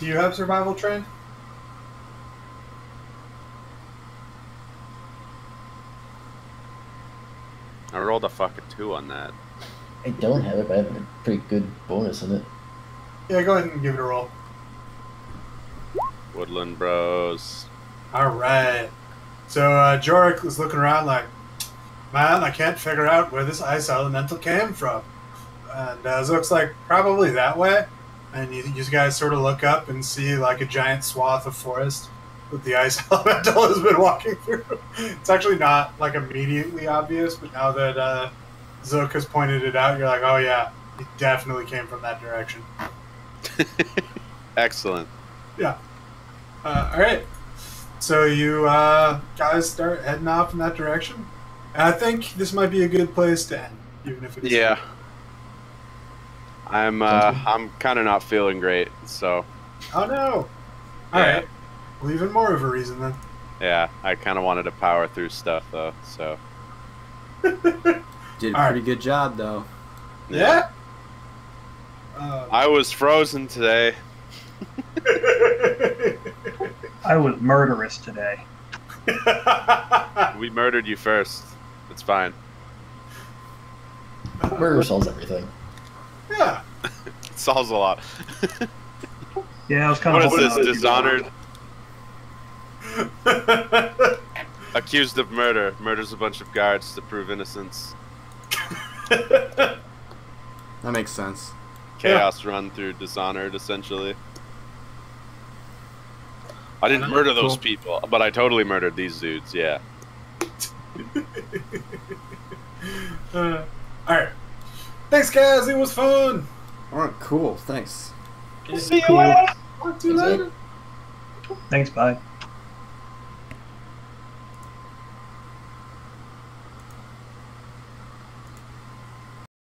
Speaker 2: do you have survival train?
Speaker 3: I rolled a fucking 2 on that.
Speaker 5: I don't have it, but I have a pretty good bonus in it.
Speaker 2: Yeah, go ahead and give it a roll.
Speaker 3: Woodland Bros.
Speaker 2: Alright. So, Jorik was looking around like, man, I can't figure out where this ice elemental came from. And Zook's like, probably that way. And you guys sort of look up and see like a giant swath of forest that the ice elemental has been walking through. It's actually not like immediately obvious, but now that Zook has pointed it out, you're like, oh yeah, it definitely came from that direction.
Speaker 3: Excellent.
Speaker 2: Yeah. Alright. So you guys start heading off in that direction. And I think this might be a good place to end, even if it is.
Speaker 3: Yeah. I'm kind of not feeling great, so
Speaker 2: Oh no!
Speaker 3: Yeah.
Speaker 2: Alright. Well, even more of a reason then.
Speaker 3: yeah, I kind of wanted to power through stuff though, so
Speaker 1: Did a
Speaker 2: Alright.
Speaker 1: pretty good job, though.
Speaker 2: Yeah?
Speaker 3: I was frozen today.
Speaker 4: I was murderous today.
Speaker 3: We murdered you first. It's fine.
Speaker 5: Murder solves everything.
Speaker 2: Yeah.
Speaker 3: It solves a lot.
Speaker 4: Yeah, I was kind
Speaker 3: What
Speaker 4: of
Speaker 3: is this? Dishonored? Accused of murder. Murders a bunch of guards to prove innocence.
Speaker 1: That makes sense.
Speaker 3: Chaos run through Dishonored, essentially. I didn't murder those
Speaker 1: Cool.
Speaker 3: people, but I totally murdered these dudes, yeah.
Speaker 2: Alright. Thanks, guys. It was fun.
Speaker 1: Alright, cool. Thanks.
Speaker 2: See you
Speaker 4: Cool.
Speaker 2: later. Talk to you later.
Speaker 4: Thanks, bye.